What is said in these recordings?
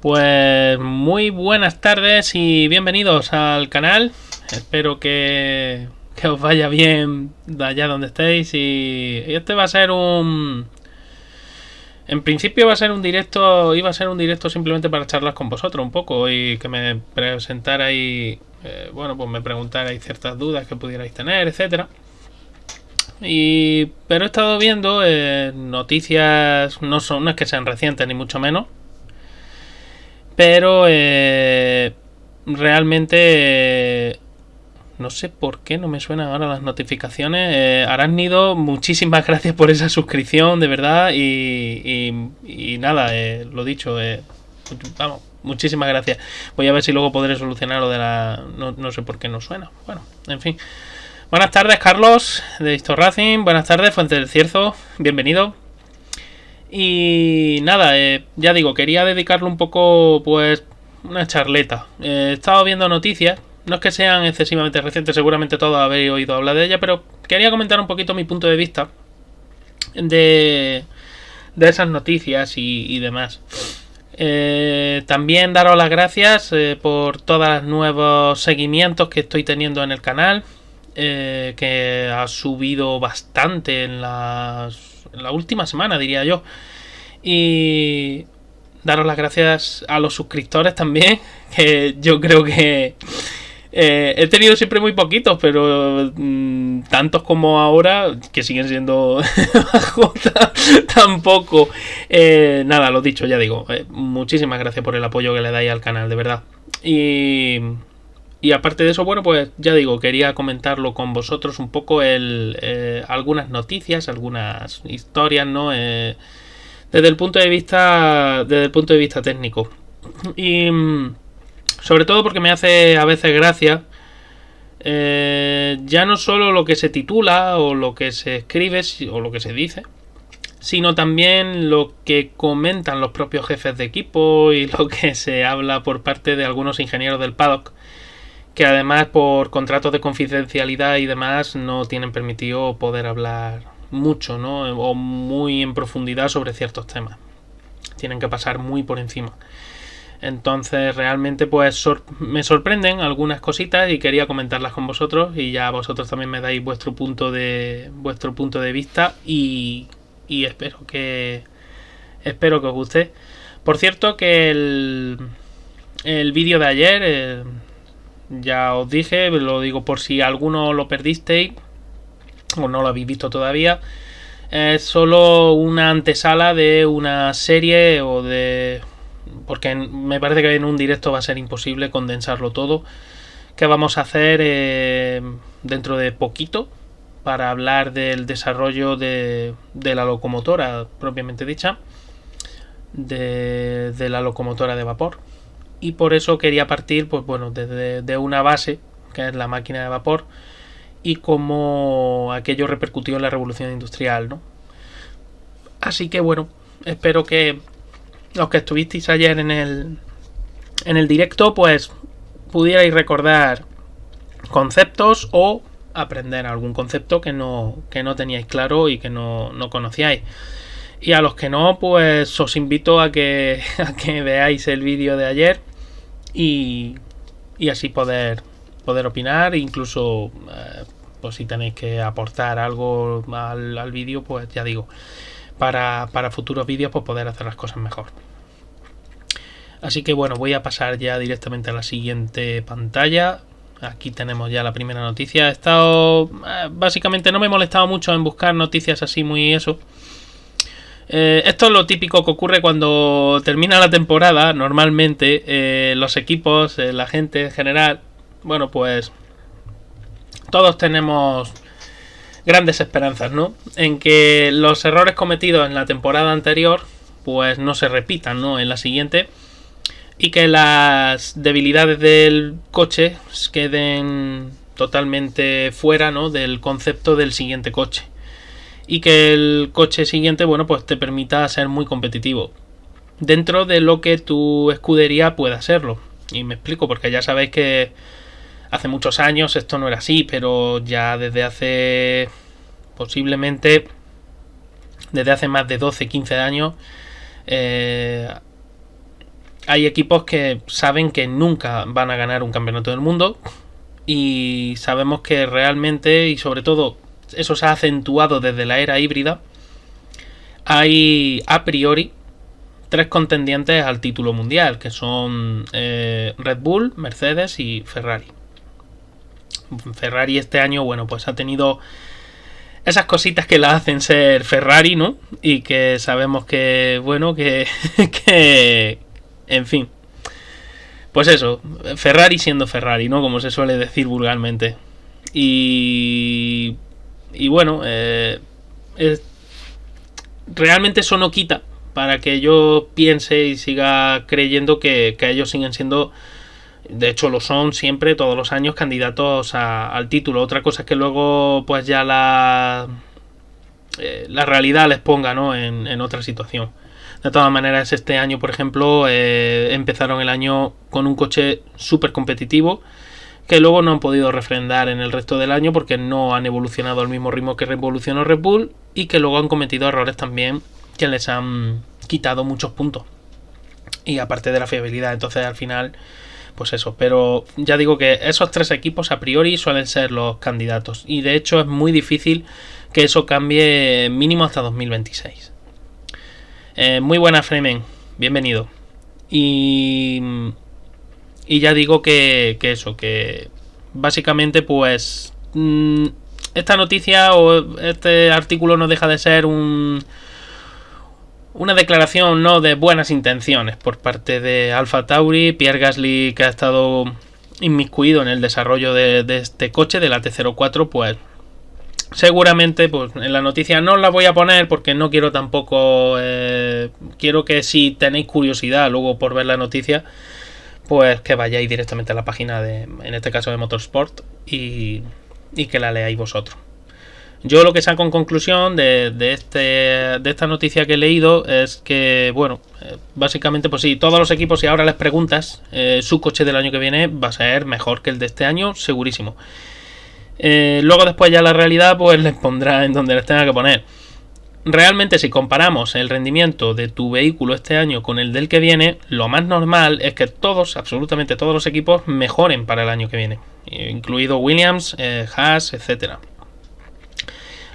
Pues muy buenas tardes y bienvenidos al canal. Espero que os vaya bien de allá donde estéis. Y este va a ser un... En principio va a ser un directo, iba a ser un directo simplemente para charlar con vosotros un poco y que me presentarais, pues me preguntarais ciertas dudas que pudierais tener, etcétera. Pero he estado viendo noticias, no es que sean recientes ni mucho menos, pero realmente no sé por qué no me suenan ahora las notificaciones. Arácnido, muchísimas gracias por esa suscripción, de verdad. Y nada, lo dicho, vamos, muchísimas gracias. Voy a ver si luego podré solucionar lo de la... No sé por qué no suena. Bueno, en fin. Buenas tardes, Carlos, de Histo Racing. Buenas tardes, Fuente del Cierzo. Bienvenido. Y nada, ya digo, quería dedicarle un poco, pues, una charleta. He estado viendo noticias. No es que sean excesivamente recientes, seguramente todos habéis oído hablar de ella, pero quería comentar un poquito mi punto de vista de esas noticias y demás. También daros las gracias por todos los nuevos seguimientos que estoy teniendo en el canal, que ha subido bastante en la última semana, diría yo. Y daros las gracias a los suscriptores también, que yo creo que he tenido siempre muy poquitos, pero tantos como ahora, que siguen siendo tampoco. Nada, lo dicho, ya digo, muchísimas gracias por el apoyo que le dais al canal, de verdad. Y aparte de eso, bueno, pues ya digo, quería comentarlo con vosotros un poco algunas noticias, algunas historias, ¿no? Desde el punto de vista técnico. Y sobre todo porque me hace a veces gracia ya no solo lo que se titula o lo que se escribe o lo que se dice, sino también lo que comentan los propios jefes de equipo y lo que se habla por parte de algunos ingenieros del paddock, que además por contratos de confidencialidad y demás no tienen permitido poder hablar mucho, ¿no? O muy en profundidad sobre ciertos temas. Tienen que pasar muy por encima. Entonces realmente pues me sorprenden algunas cositas y quería comentarlas con vosotros, y ya vosotros también me dais vuestro punto de vista y espero que os guste. Por cierto que el vídeo de ayer, ya os dije, lo digo por si alguno lo perdisteis o no lo habéis visto todavía, es solo una antesala de una serie porque me parece que en un directo va a ser imposible condensarlo todo, que vamos a hacer dentro de poquito para hablar del desarrollo de la locomotora propiamente dicha, de la locomotora de vapor. Y por eso quería partir, pues bueno, de una base que es la máquina de vapor y cómo aquello repercutió en la revolución industrial, ¿no? Así que bueno, espero que los que estuvisteis ayer en el directo pues pudierais recordar conceptos o aprender algún concepto que no teníais claro y que no conocíais. Y a los que no, pues os invito a que veáis el vídeo de ayer y así poder opinar. Incluso pues si tenéis que aportar algo al vídeo, pues ya digo, para futuros vídeos pues poder hacer las cosas mejor. Así que bueno, voy a pasar ya directamente a la siguiente pantalla. Aquí tenemos ya la primera noticia. He estado... básicamente no me he molestado mucho en buscar noticias así muy eso. Esto es lo típico que ocurre cuando termina la temporada. Normalmente los equipos, la gente en general, bueno, pues todos tenemos grandes esperanzas, ¿no? En que los errores cometidos en la temporada anterior pues no se repitan, ¿no? En la siguiente, y que las debilidades del coche queden totalmente fuera, ¿no? Del concepto del siguiente coche, y que el coche siguiente, bueno, pues te permita ser muy competitivo dentro de lo que tu escudería pueda serlo. Y me explico, porque ya sabéis que hace muchos años esto no era así, pero ya desde hace posiblemente desde hace más de 12-15 años hay equipos que saben que nunca van a ganar un campeonato del mundo y sabemos que realmente, y sobre todo eso se ha acentuado desde la era híbrida, hay a priori 3 contendientes al título mundial, que son Red Bull, Mercedes y Ferrari. Ferrari este año, bueno, pues ha tenido esas cositas que la hacen ser Ferrari, ¿no? Y que sabemos que, bueno, que en fin. Pues eso, Ferrari siendo Ferrari, ¿no? Como se suele decir vulgarmente. Y bueno, realmente eso no quita para que yo piense y siga creyendo que ellos siguen siendo, de hecho lo son siempre, todos los años, candidatos al título. Otra cosa es que luego pues ya la realidad les ponga, ¿no? en otra situación. De todas maneras, este año, por ejemplo, empezaron el año con un coche súper competitivo que luego no han podido refrendar en el resto del año porque no han evolucionado al mismo ritmo que evolucionó Red Bull, y que luego han cometido errores también que les han quitado muchos puntos. Y aparte de la fiabilidad, entonces al final, pues eso. Pero ya digo que esos 3 equipos a priori suelen ser los candidatos. Y de hecho es muy difícil que eso cambie mínimo hasta 2026. Muy buena, Fremen. Bienvenido. Y ya digo que eso, que básicamente pues esta noticia o este artículo no deja de ser una declaración, ¿no?, de buenas intenciones por parte de Alpha Tauri. Pierre Gasly, que ha estado inmiscuido en el desarrollo de este coche, de la T04, pues seguramente pues en la noticia no la voy a poner porque no quiero tampoco, quiero que si tenéis curiosidad luego por ver la noticia, pues que vayáis directamente a la página en este caso de Motorsport, y que la leáis vosotros. Yo lo que saco en conclusión de esta noticia que he leído es que, bueno, básicamente pues sí, todos los equipos, si ahora les preguntas, su coche del año que viene va a ser mejor que el de este año, segurísimo. Luego después ya la realidad pues les pondrá en donde les tenga que poner. Realmente, si comparamos el rendimiento de tu vehículo este año con el del que viene, lo más normal es que todos, absolutamente todos los equipos mejoren para el año que viene, incluido Williams, Haas, etcétera.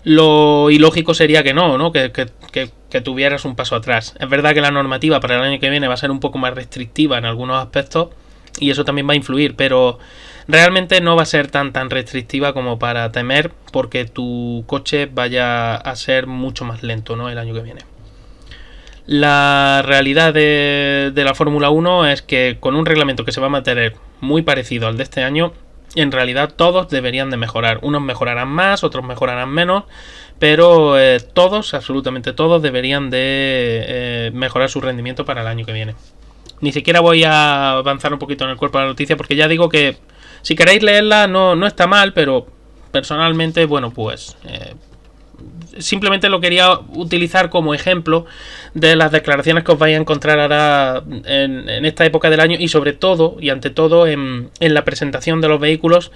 Lo ilógico sería que no, que tuvieras un paso atrás. Es verdad que la normativa para el año que viene va a ser un poco más restrictiva en algunos aspectos y eso también va a influir, pero realmente no va a ser tan restrictiva como para temer porque tu coche vaya a ser mucho más lento, ¿no?, el año que viene. La realidad de la Fórmula 1 es que con un reglamento que se va a mantener muy parecido al de este año, en realidad todos deberían de mejorar. Unos mejorarán más, otros mejorarán menos, pero todos, absolutamente todos, deberían de mejorar su rendimiento para el año que viene. Ni siquiera voy a avanzar un poquito en el cuerpo de la noticia porque ya digo que si queréis leerla no está mal, pero personalmente, bueno, pues simplemente lo quería utilizar como ejemplo de las declaraciones que os vais a encontrar ahora en esta época del año, y sobre todo y ante todo en la presentación de los vehículos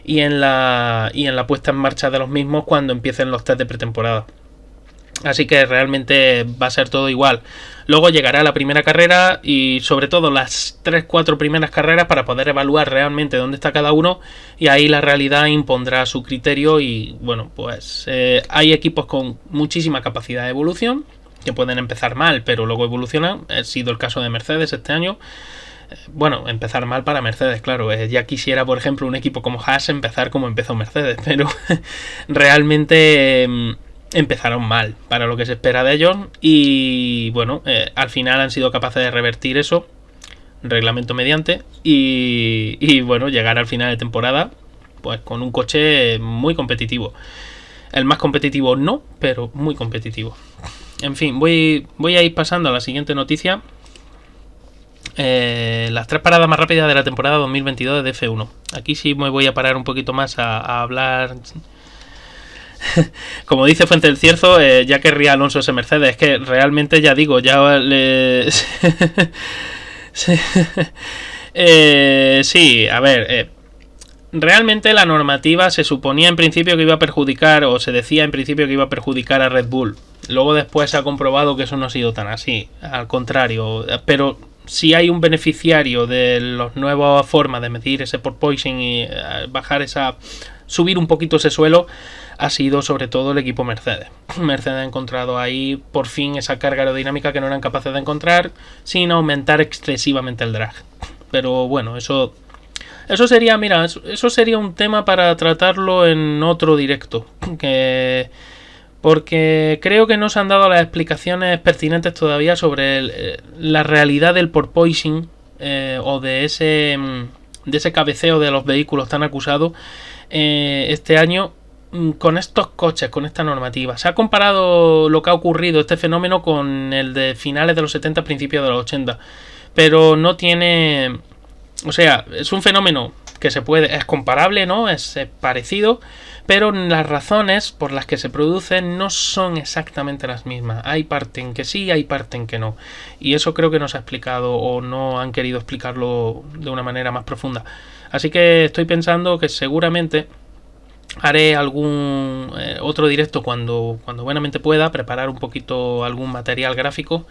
y en la puesta en marcha de los mismos cuando empiecen los test de pretemporada. Así que realmente va a ser todo igual. Luego llegará la primera carrera y sobre todo las 3-4 primeras carreras para poder evaluar realmente dónde está cada uno, y ahí la realidad impondrá su criterio. Y bueno, pues hay equipos con muchísima capacidad de evolución que pueden empezar mal pero luego evolucionan. Ha sido el caso de Mercedes este año. Bueno, empezar mal para Mercedes, claro. Ya quisiera, por ejemplo, un equipo como Haas empezar como empezó Mercedes, pero realmente empezaron mal para lo que se espera de ellos. Y bueno, al final han sido capaces de revertir eso, reglamento mediante, y bueno, llegar al final de temporada pues con un coche muy competitivo. El más competitivo no, pero muy competitivo. En fin, voy a ir pasando a la siguiente noticia. Las 3 paradas más rápidas de la temporada 2022 de F1. Aquí sí me voy a parar un poquito más a hablar. Como dice Fuente del Cierzo, ya querría Alonso ese Mercedes. Es que realmente, ya digo, ya le... sí, a ver, realmente la normativa se suponía en principio que iba a perjudicar, o se decía en principio que iba a perjudicar a Red Bull. Luego después se ha comprobado que eso no ha sido tan así, al contrario. Pero si hay un beneficiario de las nuevas formas de medir ese porpoising y subir un poquito ese suelo, ha sido sobre todo el equipo Mercedes. Mercedes ha encontrado ahí por fin esa carga aerodinámica que no eran capaces de encontrar sin aumentar excesivamente el drag. Pero bueno, eso sería un tema para tratarlo en otro directo, porque creo que no se han dado las explicaciones pertinentes todavía sobre la realidad del porpoising o de ese cabeceo de los vehículos tan acusado este año con estos coches, con esta normativa. Se ha comparado lo que ha ocurrido, este fenómeno, con el de finales de los 70, principios de los 80, pero no tiene... O sea, es un fenómeno que es comparable, ¿no? Es parecido, pero las razones por las que se produce no son exactamente las mismas. Hay parte en que sí, hay parte en que no. Y eso creo que no se ha explicado o no han querido explicarlo de una manera más profunda. Así que estoy pensando que seguramente haré algún otro directo cuando buenamente pueda, preparar un poquito algún material gráfico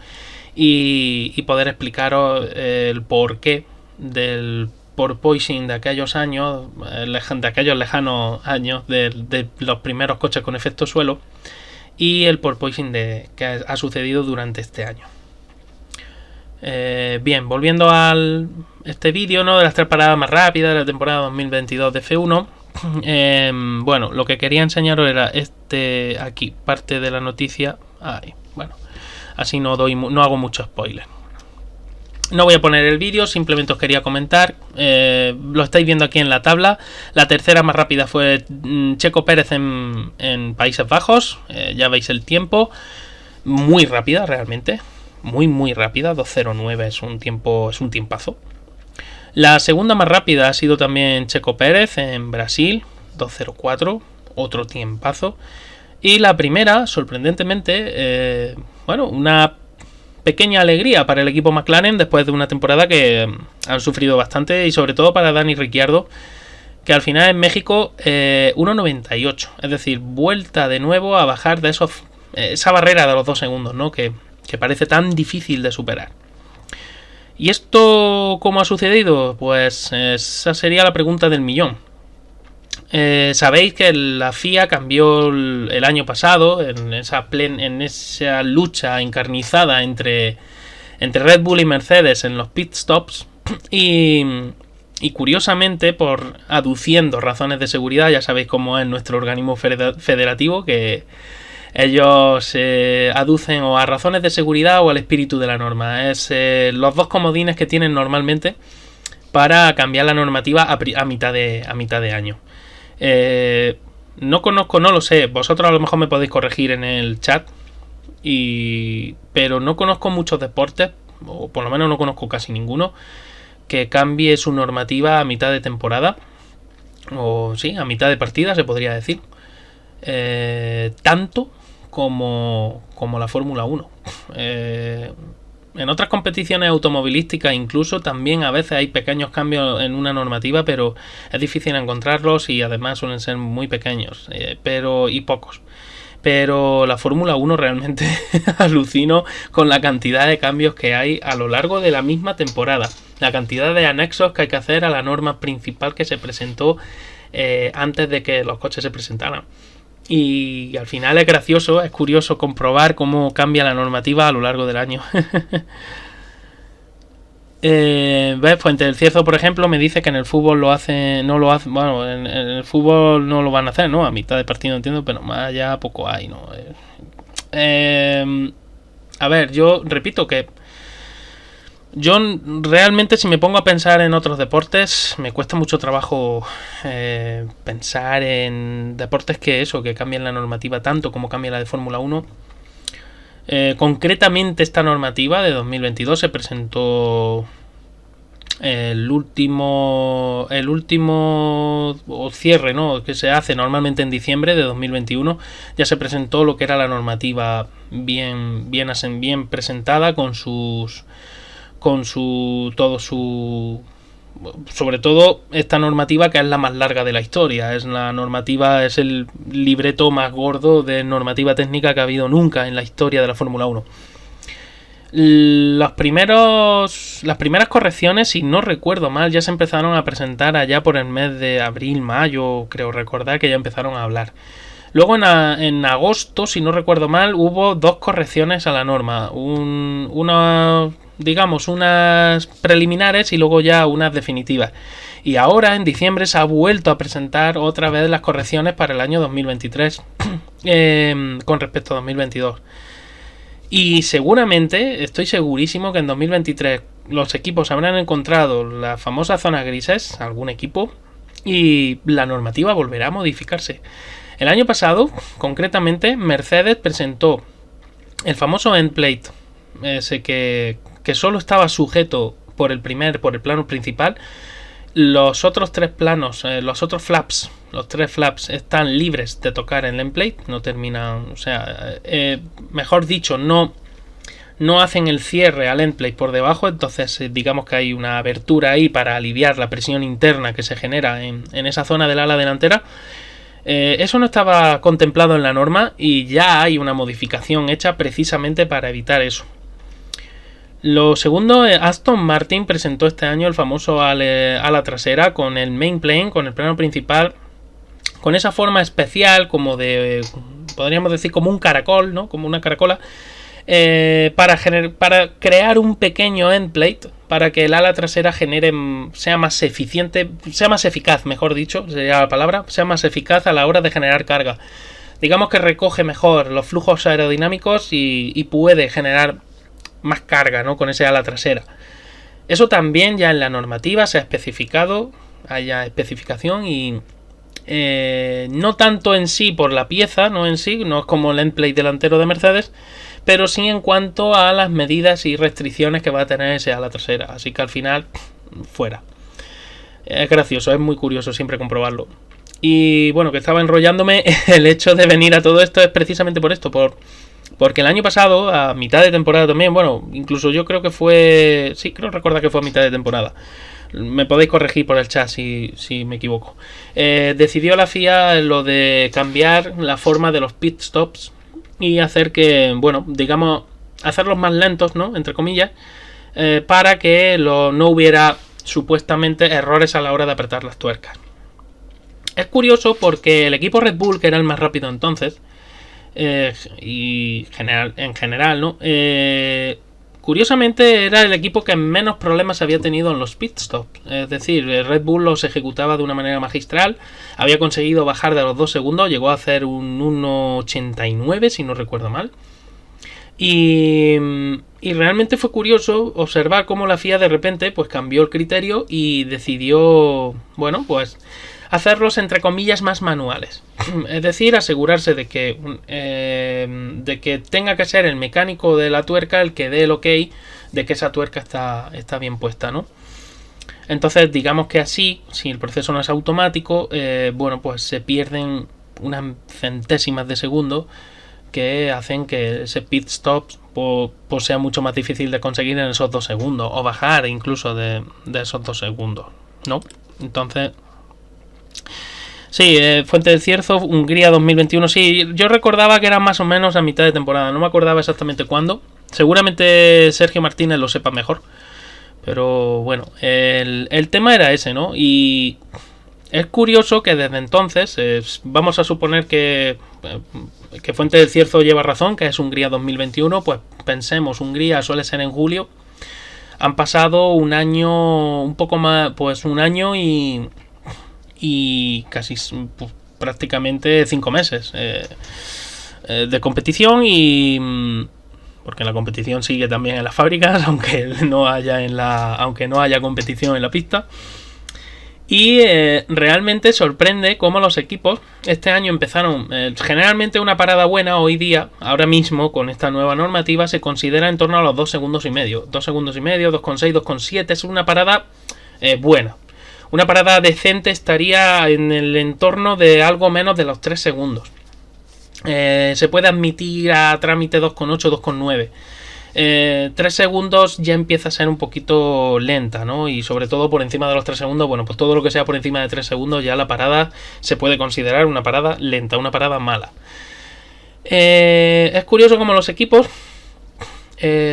y poder explicaros el porqué del porpoising de aquellos años, de aquellos lejanos años de los primeros coches con efecto suelo, y el porpoising que ha sucedido durante este año. Bien, volviendo a este vídeo, ¿no?, de las 3 paradas más rápidas de la temporada 2022 de F1. Bueno, lo que quería enseñaros era aquí, parte de la noticia. Bueno, así no hago mucho spoiler. No voy a poner el vídeo, simplemente os quería comentar. Lo estáis viendo aquí en la tabla. La tercera más rápida fue Checo Pérez en Países Bajos. Ya veis el tiempo. Muy rápida realmente. Muy rápida. 2:09 es un tiempazo. La segunda más rápida ha sido también Checo Pérez en Brasil. 2:04. Otro tiempazo. Y la primera, sorprendentemente, una pequeña alegría para el equipo McLaren después de una temporada que han sufrido bastante, y sobre todo para Dani Ricciardo, que al final en México 1:98, es decir, vuelta de nuevo a bajar de esa barrera de los 2 segundos, ¿no?, que parece tan difícil de superar. ¿Y esto cómo ha sucedido? Pues esa sería la pregunta del millón. Sabéis que la FIA cambió el año pasado en esa lucha encarnizada entre Red Bull y Mercedes en los pit stops, y curiosamente, aduciendo razones de seguridad. Ya sabéis cómo es nuestro organismo federativo, que ellos aducen o a razones de seguridad o al espíritu de la norma. Es los dos comodines que tienen normalmente para cambiar la normativa a mitad de año. No lo sé, vosotros a lo mejor me podéis corregir en el chat, pero no conozco muchos deportes, o por lo menos no conozco casi ninguno, que cambie su normativa a mitad de temporada, o sí, a mitad de partida se podría decir, tanto como la Fórmula 1. En otras competiciones automovilísticas incluso también a veces hay pequeños cambios en una normativa, pero es difícil encontrarlos y además suelen ser muy pequeños, y pocos. Pero la Fórmula 1 realmente alucino con la cantidad de cambios que hay a lo largo de la misma temporada, la cantidad de anexos que hay que hacer a la norma principal que se presentó antes de que los coches se presentaran. Y al final es curioso comprobar cómo cambia la normativa a lo largo del año. ¿Ves? Fuente del Cierzo, por ejemplo, me dice que en el fútbol bueno, en el fútbol no lo van a hacer, ¿no? A mitad de partido, entiendo, pero más allá poco hay, ¿no? A ver, yo repito que yo realmente, si me pongo a pensar en otros deportes, me cuesta mucho trabajo pensar en deportes que cambien la normativa tanto como cambia la de Fórmula 1. Concretamente, esta normativa de 2022 se presentó el último cierre, ¿no?, que se hace normalmente en diciembre de 2021. Ya se presentó lo que era la normativa bien presentada sobre todo esta normativa, que es la más larga de la historia. Es el libreto más gordo de normativa técnica que ha habido nunca en la historia de la Fórmula 1. Las primeras correcciones, si no recuerdo mal, ya se empezaron a presentar allá por el mes de abril, mayo, creo recordar que ya empezaron a hablar. Luego en agosto, si no recuerdo mal, hubo 2 correcciones a la norma. Unas preliminares y luego ya unas definitivas. Y ahora en diciembre se ha vuelto a presentar otra vez las correcciones para el año 2023 con respecto a 2022. Y seguramente, estoy segurísimo que en 2023 los equipos habrán encontrado las famosas zonas grises, algún equipo, y la normativa volverá a modificarse. El año pasado, concretamente, Mercedes presentó el famoso end plate, ese que solo estaba sujeto por el plano principal. Los otros 3 planos, los tres flaps están libres de tocar el end plate, no terminan, mejor dicho, no hacen el cierre al end plate por debajo, entonces digamos que hay una abertura ahí para aliviar la presión interna que se genera en esa zona del ala delantera. Eso no estaba contemplado en la norma y ya hay una modificación hecha precisamente para evitar eso. Lo segundo, Aston Martin presentó este año el famoso ala trasera con el main plane, con el plano principal, con esa forma especial como de, podríamos decir como un caracol, ¿no? Como una caracola, para crear un pequeño end plate para que el ala trasera sea más eficaz, mejor dicho, sería la palabra, sea más eficaz a la hora de generar carga. Digamos que recoge mejor los flujos aerodinámicos y puede generar más carga, ¿no? Con ese ala trasera. Eso también ya en la normativa se ha especificado, hay especificación y no tanto en sí por la pieza, no es como el end plate delantero de Mercedes, pero sí en cuanto a las medidas y restricciones que va a tener ese ala trasera. Así que al final, fuera. Es gracioso, es muy curioso siempre comprobarlo. Y bueno, que estaba enrollándome, el hecho de venir a todo esto es precisamente por esto, porque el año pasado, a mitad de temporada también, bueno, incluso yo creo que fue... Sí, creo recordar que fue a mitad de temporada. Me podéis corregir por el chat si me equivoco. Decidió la FIA lo de cambiar la forma de los pit stops y hacer que, bueno, digamos, hacerlos más lentos, ¿no? Entre comillas, para que no hubiera supuestamente errores a la hora de apretar las tuercas. Es curioso porque el equipo Red Bull, que era el más rápido entonces, y en general, ¿no? Curiosamente era el equipo que menos problemas había tenido en los pit stops. Es decir, Red Bull los ejecutaba de una manera magistral. Había conseguido bajar de los 2 segundos. Llegó a hacer un 1.89, si no recuerdo mal. Y realmente fue curioso observar cómo la FIA de repente pues cambió el criterio y decidió, bueno, pues hacerlos entre comillas más manuales. Es decir, asegurarse de que tenga que ser el mecánico de la tuerca el que dé el ok de que esa tuerca está bien puesta, ¿no? Entonces, digamos que así, si el proceso no es automático, bueno, pues se pierden unas centésimas de segundo que hacen que ese pit stop pues sea mucho más difícil de conseguir en esos 2 segundos, o bajar incluso de esos 2 segundos, ¿no? Entonces... Sí, Fuente del Cierzo, Hungría 2021. Sí, yo recordaba que era más o menos a mitad de temporada. No me acordaba exactamente cuándo. Seguramente Sergio Martínez lo sepa mejor. Pero bueno, el tema era ese, ¿no? Y es curioso que desde entonces, vamos a suponer que Fuente del Cierzo lleva razón, que es Hungría 2021. Pues pensemos, Hungría suele ser en julio. Han pasado un año, un poco más, pues un año y casi pues, prácticamente 5 meses de competición, y porque la competición sigue también en las fábricas, aunque no haya competición en la pista. Y realmente sorprende cómo los equipos este año empezaron generalmente una parada buena. Hoy día, ahora mismo con esta nueva normativa, se considera en torno a los 2 segundos y medio, 2 segundos y medio, 2,6, 2,7. Es una parada buena. Una parada decente estaría en el entorno de algo menos de los 3 segundos. Se puede admitir a trámite 2,8, 2,9. 3 segundos ya empieza a ser un poquito lenta, ¿no? Y sobre todo por encima de los 3 segundos, bueno, pues todo lo que sea por encima de 3 segundos ya la parada se puede considerar una parada lenta, una parada mala. Es curioso cómo los equipos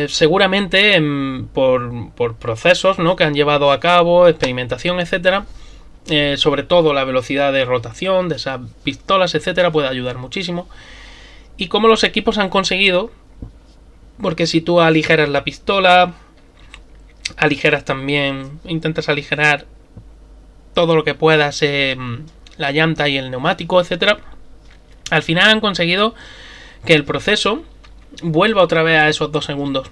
seguramente por procesos, ¿no?, que han llevado a cabo, experimentación, etcétera, sobre todo la velocidad de rotación de esas pistolas, etcétera, puede ayudar muchísimo. Y cómo los equipos han conseguido, porque si tú aligeras la pistola, aligeras también, intentas aligerar todo lo que puedas, la llanta y el neumático, etcétera, al final han conseguido que el proceso vuelva otra vez a esos 2 segundos.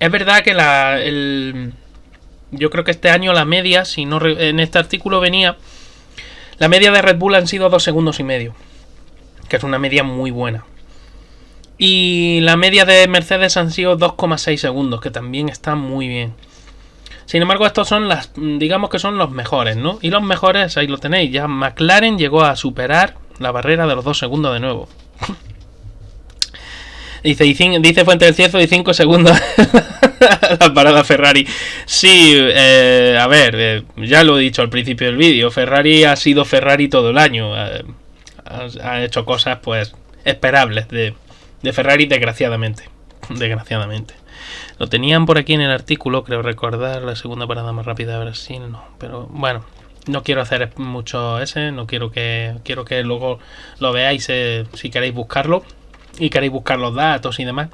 Es verdad que yo creo que este año la media, si no en este artículo venía, la media de Red Bull han sido 2 segundos y medio, que es una media muy buena. Y la media de Mercedes han sido 2,6 segundos, que también está muy bien. Sin embargo, estos son digamos que son los mejores, ¿no? Y los mejores, ahí lo tenéis, ya McLaren llegó a superar la barrera de los 2 segundos de nuevo. Dice Fuente del Cierzo y 5 segundos la parada Ferrari. Sí, a ver, ya lo he dicho al principio del vídeo, Ferrari ha sido Ferrari todo el año. Ha hecho cosas pues esperables de Ferrari, desgraciadamente. Lo tenían por aquí en el artículo, creo recordar, la segunda parada más rápida de Brasil, no, pero bueno, no quiero hacer mucho no quiero que luego lo veáis, si queréis buscarlo y queréis buscar los datos y demás.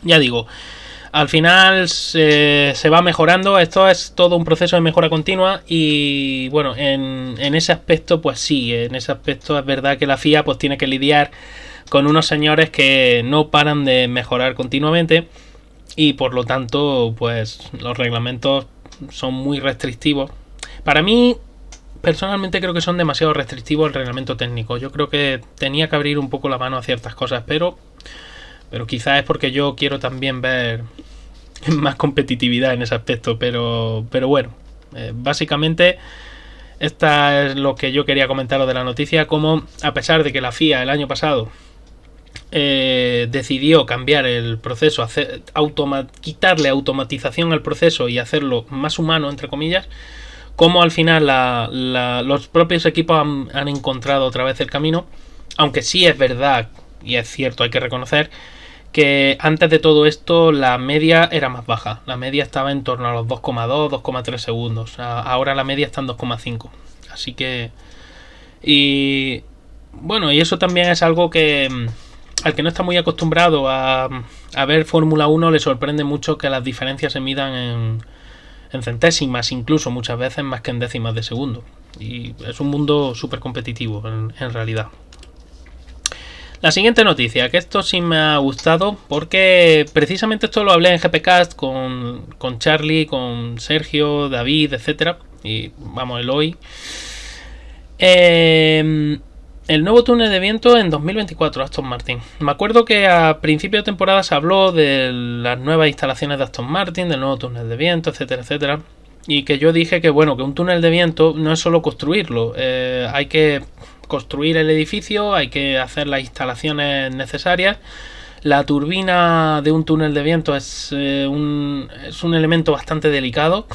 Ya digo, al final se va mejorando, esto es todo un proceso de mejora continua y bueno, en ese aspecto pues sí, en ese aspecto es verdad que la FIA pues tiene que lidiar con unos señores que no paran de mejorar continuamente y por lo tanto pues los reglamentos son muy restrictivos. Para mí personalmente creo que son demasiado restrictivos el reglamento técnico. Yo creo que tenía que abrir un poco la mano a ciertas cosas, pero quizás es porque yo quiero también ver más competitividad en ese aspecto, pero bueno, básicamente esta es lo que yo quería comentaros de la noticia, como a pesar de que la FIA el año pasado decidió cambiar el proceso, quitarle automatización al proceso y hacerlo más humano, entre comillas, como al final los propios equipos han encontrado otra vez el camino, aunque sí es verdad y es cierto, hay que reconocer que antes de todo esto la media era más baja, la media estaba en torno a los 2,2, 2,3 segundos, ahora la media está en 2,5, así que y bueno, y eso también es algo que al que no está muy acostumbrado a ver Fórmula 1 le sorprende mucho que las diferencias se midan en centésimas, incluso muchas veces más que en décimas de segundo. Y es un mundo súper competitivo en realidad. La siguiente noticia, que esto sí me ha gustado, porque precisamente esto lo hablé en GPcast con Charlie, con Sergio, David, etcétera, y vamos, Eloy. El nuevo túnel de viento en 2024 Aston Martin. Me acuerdo que a principio de temporada se habló de las nuevas instalaciones de Aston Martin, del nuevo túnel de viento, etcétera, etcétera. Y que yo dije que bueno, que un túnel de viento no es solo construirlo, hay que construir el edificio, hay que hacer las instalaciones necesarias. La turbina de un túnel de viento es un elemento bastante delicado.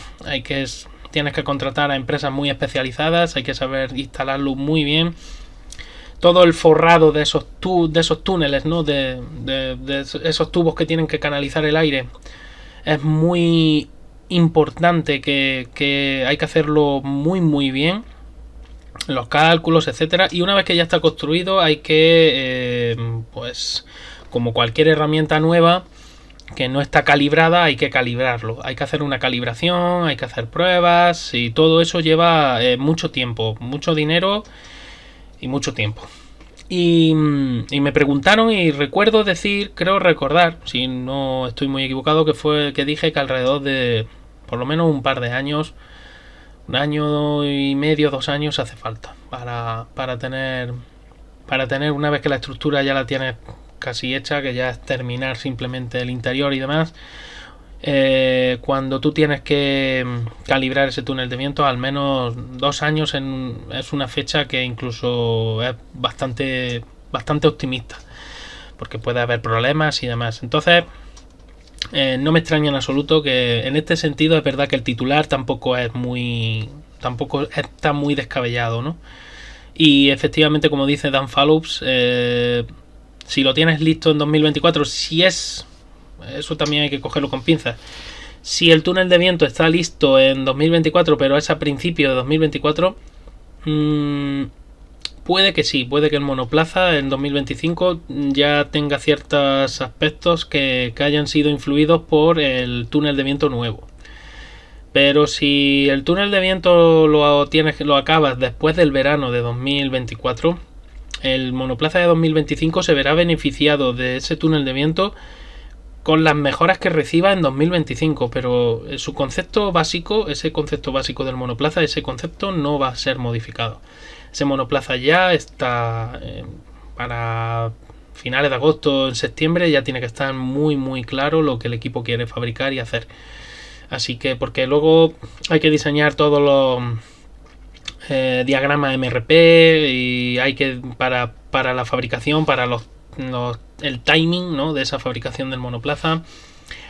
Tienes que contratar a empresas muy especializadas, hay que saber instalarlo muy bien. Todo el forrado de esos túneles, ¿no? de esos tubos que tienen que canalizar el aire, es muy importante, que hay que hacerlo muy muy bien, los cálculos, etcétera. Y una vez que ya está construido hay que pues como cualquier herramienta nueva que no está calibrada, hay que calibrarlo, hay que hacer una calibración, hay que hacer pruebas y todo eso lleva mucho tiempo, mucho dinero y mucho tiempo. Y me preguntaron y recuerdo decir, creo recordar, si no estoy muy equivocado, que dije que alrededor de por lo menos un par de años, 1 año y medio, 2 años hace falta para tener una vez que la estructura ya la tienes casi hecha, que ya es terminar simplemente el interior y demás. Cuando tú tienes que calibrar ese túnel de viento, al menos 2 años es una fecha que incluso es bastante optimista, porque puede haber problemas y demás. Entonces no me extraña en absoluto que en este sentido es verdad que el titular tampoco está muy descabellado, ¿no? Y efectivamente, como dice Dan Fallows, si lo tienes listo en 2024, si es eso también hay que cogerlo con pinzas. Si el túnel de viento está listo en 2024, pero es a principio de 2024, puede que sí, puede que el monoplaza en 2025 ya tenga ciertos aspectos que hayan sido influidos por el túnel de viento nuevo. Pero si el túnel de viento lo acabas después del verano de 2024, el monoplaza de 2025 se verá beneficiado de ese túnel de viento con las mejoras que reciba en 2025, pero su concepto básico, ese concepto básico del monoplaza, ese concepto no va a ser modificado. Ese monoplaza ya está para finales de agosto, en septiembre, ya tiene que estar muy muy claro lo que el equipo quiere fabricar y hacer. Así que, porque luego hay que diseñar todos los diagramas MRP y hay que para la fabricación, para el timing, ¿no?, de esa fabricación del monoplaza.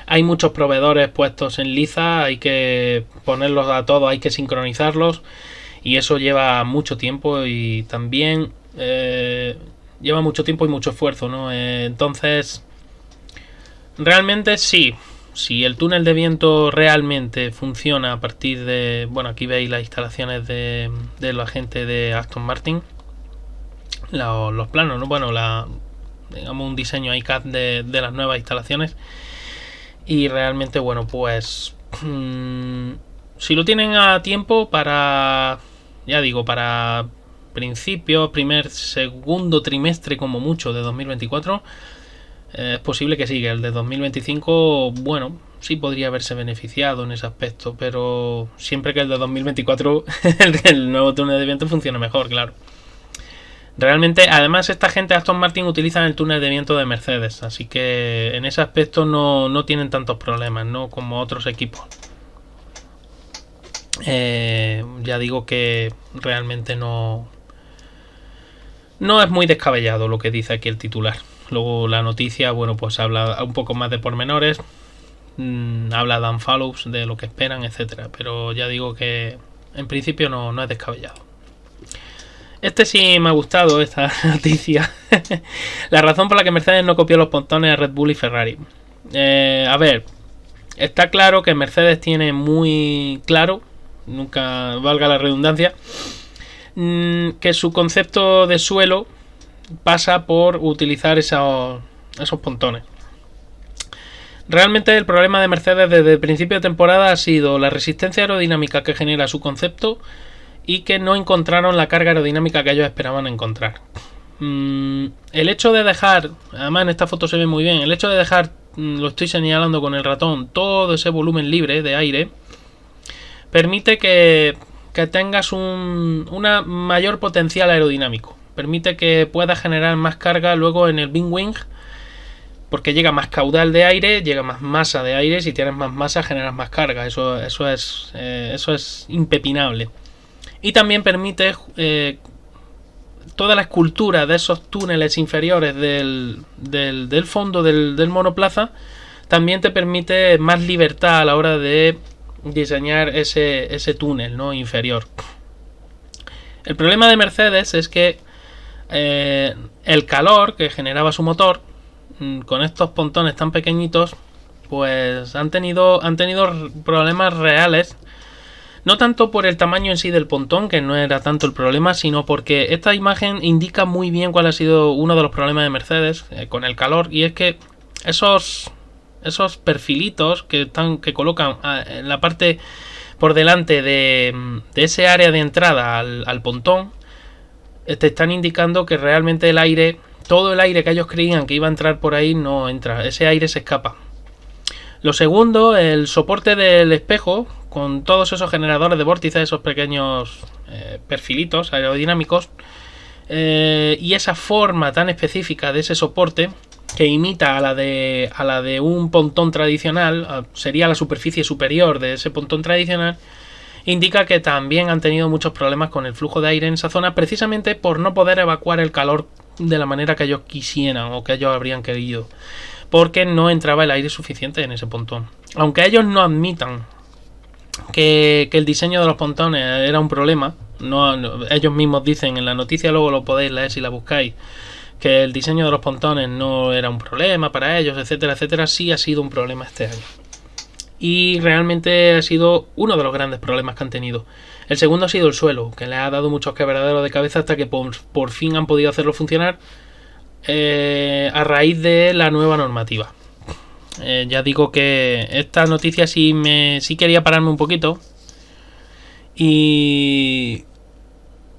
Hay muchos proveedores puestos en liza, hay que ponerlos a todos, hay que sincronizarlos y eso lleva mucho tiempo y también lleva mucho tiempo y mucho esfuerzo, ¿no? Entonces, realmente sí, si el túnel de viento realmente funciona a partir de... Bueno, aquí veis las instalaciones de la gente de Aston Martin, los planos, ¿no? Bueno, digamos un diseño iCAD de las nuevas instalaciones y realmente, bueno, pues si lo tienen a tiempo para, ya digo, para segundo trimestre como mucho de 2024, es posible que sí, que el de 2025, bueno, sí podría haberse beneficiado en ese aspecto, pero siempre que el de 2024 el nuevo túnel de viento funcione mejor, claro. Realmente, además, esta gente de Aston Martin utilizan el túnel de viento de Mercedes, así que en ese aspecto no tienen tantos problemas, ¿no?, como otros equipos. Ya digo que realmente no es muy descabellado lo que dice aquí el titular. Luego la noticia, bueno, pues habla un poco más de pormenores, habla Dan Fallows de lo que esperan, etcétera, pero ya digo que en principio no es descabellado. Este sí me ha gustado, esta noticia. La razón por la que Mercedes no copió los pontones a Red Bull y Ferrari. A ver, está claro que Mercedes tiene muy claro, nunca valga la redundancia, que su concepto de suelo pasa por utilizar esos pontones. Realmente el problema de Mercedes desde el principio de temporada ha sido la resistencia aerodinámica que genera su concepto y que no encontraron la carga aerodinámica que ellos esperaban encontrar. El hecho de dejar, además en esta foto se ve muy bien, el hecho de dejar, lo estoy señalando con el ratón, todo ese volumen libre de aire, permite que tengas una mayor potencial aerodinámico. Permite que puedas generar más carga luego en el Big Wing, porque llega más caudal de aire, llega más masa de aire. Si tienes más masa, generas más carga. Eso es impepinable. Y también permite toda la escultura de esos túneles inferiores del fondo del monoplaza. También te permite más libertad a la hora de diseñar ese túnel, ¿no?, inferior. El problema de Mercedes es que el calor que generaba su motor con estos pontones tan pequeñitos, pues han tenido problemas reales. No tanto por el tamaño en sí del pontón, que no era tanto el problema, sino porque esta imagen indica muy bien cuál ha sido uno de los problemas de Mercedes con el calor, y es que esos perfilitos que colocan en la parte por delante de ese área de entrada al pontón, te están indicando que realmente el aire, todo el aire que ellos creían que iba a entrar por ahí, no entra, ese aire se escapa. Lo segundo, el soporte del espejo, con todos esos generadores de vórtices, esos pequeños perfilitos aerodinámicos, y esa forma tan específica de ese soporte, que imita a la de un pontón tradicional, sería la superficie superior de ese pontón tradicional, indica que también han tenido muchos problemas con el flujo de aire en esa zona, precisamente por no poder evacuar el calor de la manera que ellos quisieran o que ellos habrían querido, porque no entraba el aire suficiente en ese pontón. Aunque ellos no admitan que el diseño de los pontones era un problema, ellos mismos dicen en la noticia, luego lo podéis leer si la buscáis, que el diseño de los pontones no era un problema para ellos, etcétera, etcétera, sí ha sido un problema este año. Y realmente ha sido uno de los grandes problemas que han tenido. El segundo ha sido el suelo, que le ha dado muchos quebraderos de cabeza hasta que por fin han podido hacerlo funcionar a raíz de la nueva normativa. Ya digo que esta noticia sí quería pararme un poquito y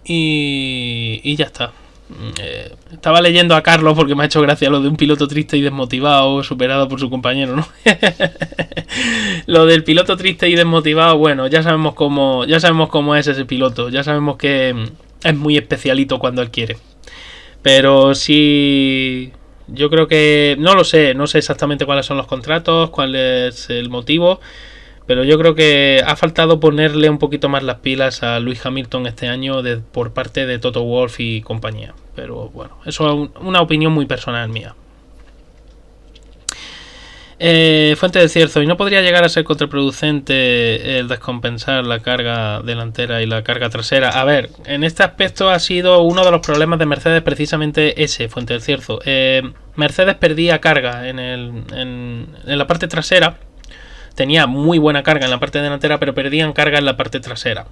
ya está. Estaba leyendo a Carlos porque me ha hecho gracia lo de un piloto triste y desmotivado, superado por su compañero, ¿no? Lo del piloto triste y desmotivado, bueno, ya sabemos cómo es ese piloto, ya sabemos que es muy especialito cuando él quiere. Pero sí, yo creo que no sé exactamente cuáles son los contratos, cuál es el motivo, pero yo creo que ha faltado ponerle un poquito más las pilas a Lewis Hamilton este año por parte de Toto Wolff y compañía. Pero bueno, eso es una opinión muy personal mía. Fuente de Cierzo, ¿y no podría llegar a ser contraproducente el descompensar la carga delantera y la carga trasera? A ver, en este aspecto ha sido uno de los problemas de Mercedes precisamente ese, Fuente del Cierzo. Mercedes perdía carga en la parte trasera, tenía muy buena carga en la parte delantera, pero perdían carga en la parte trasera.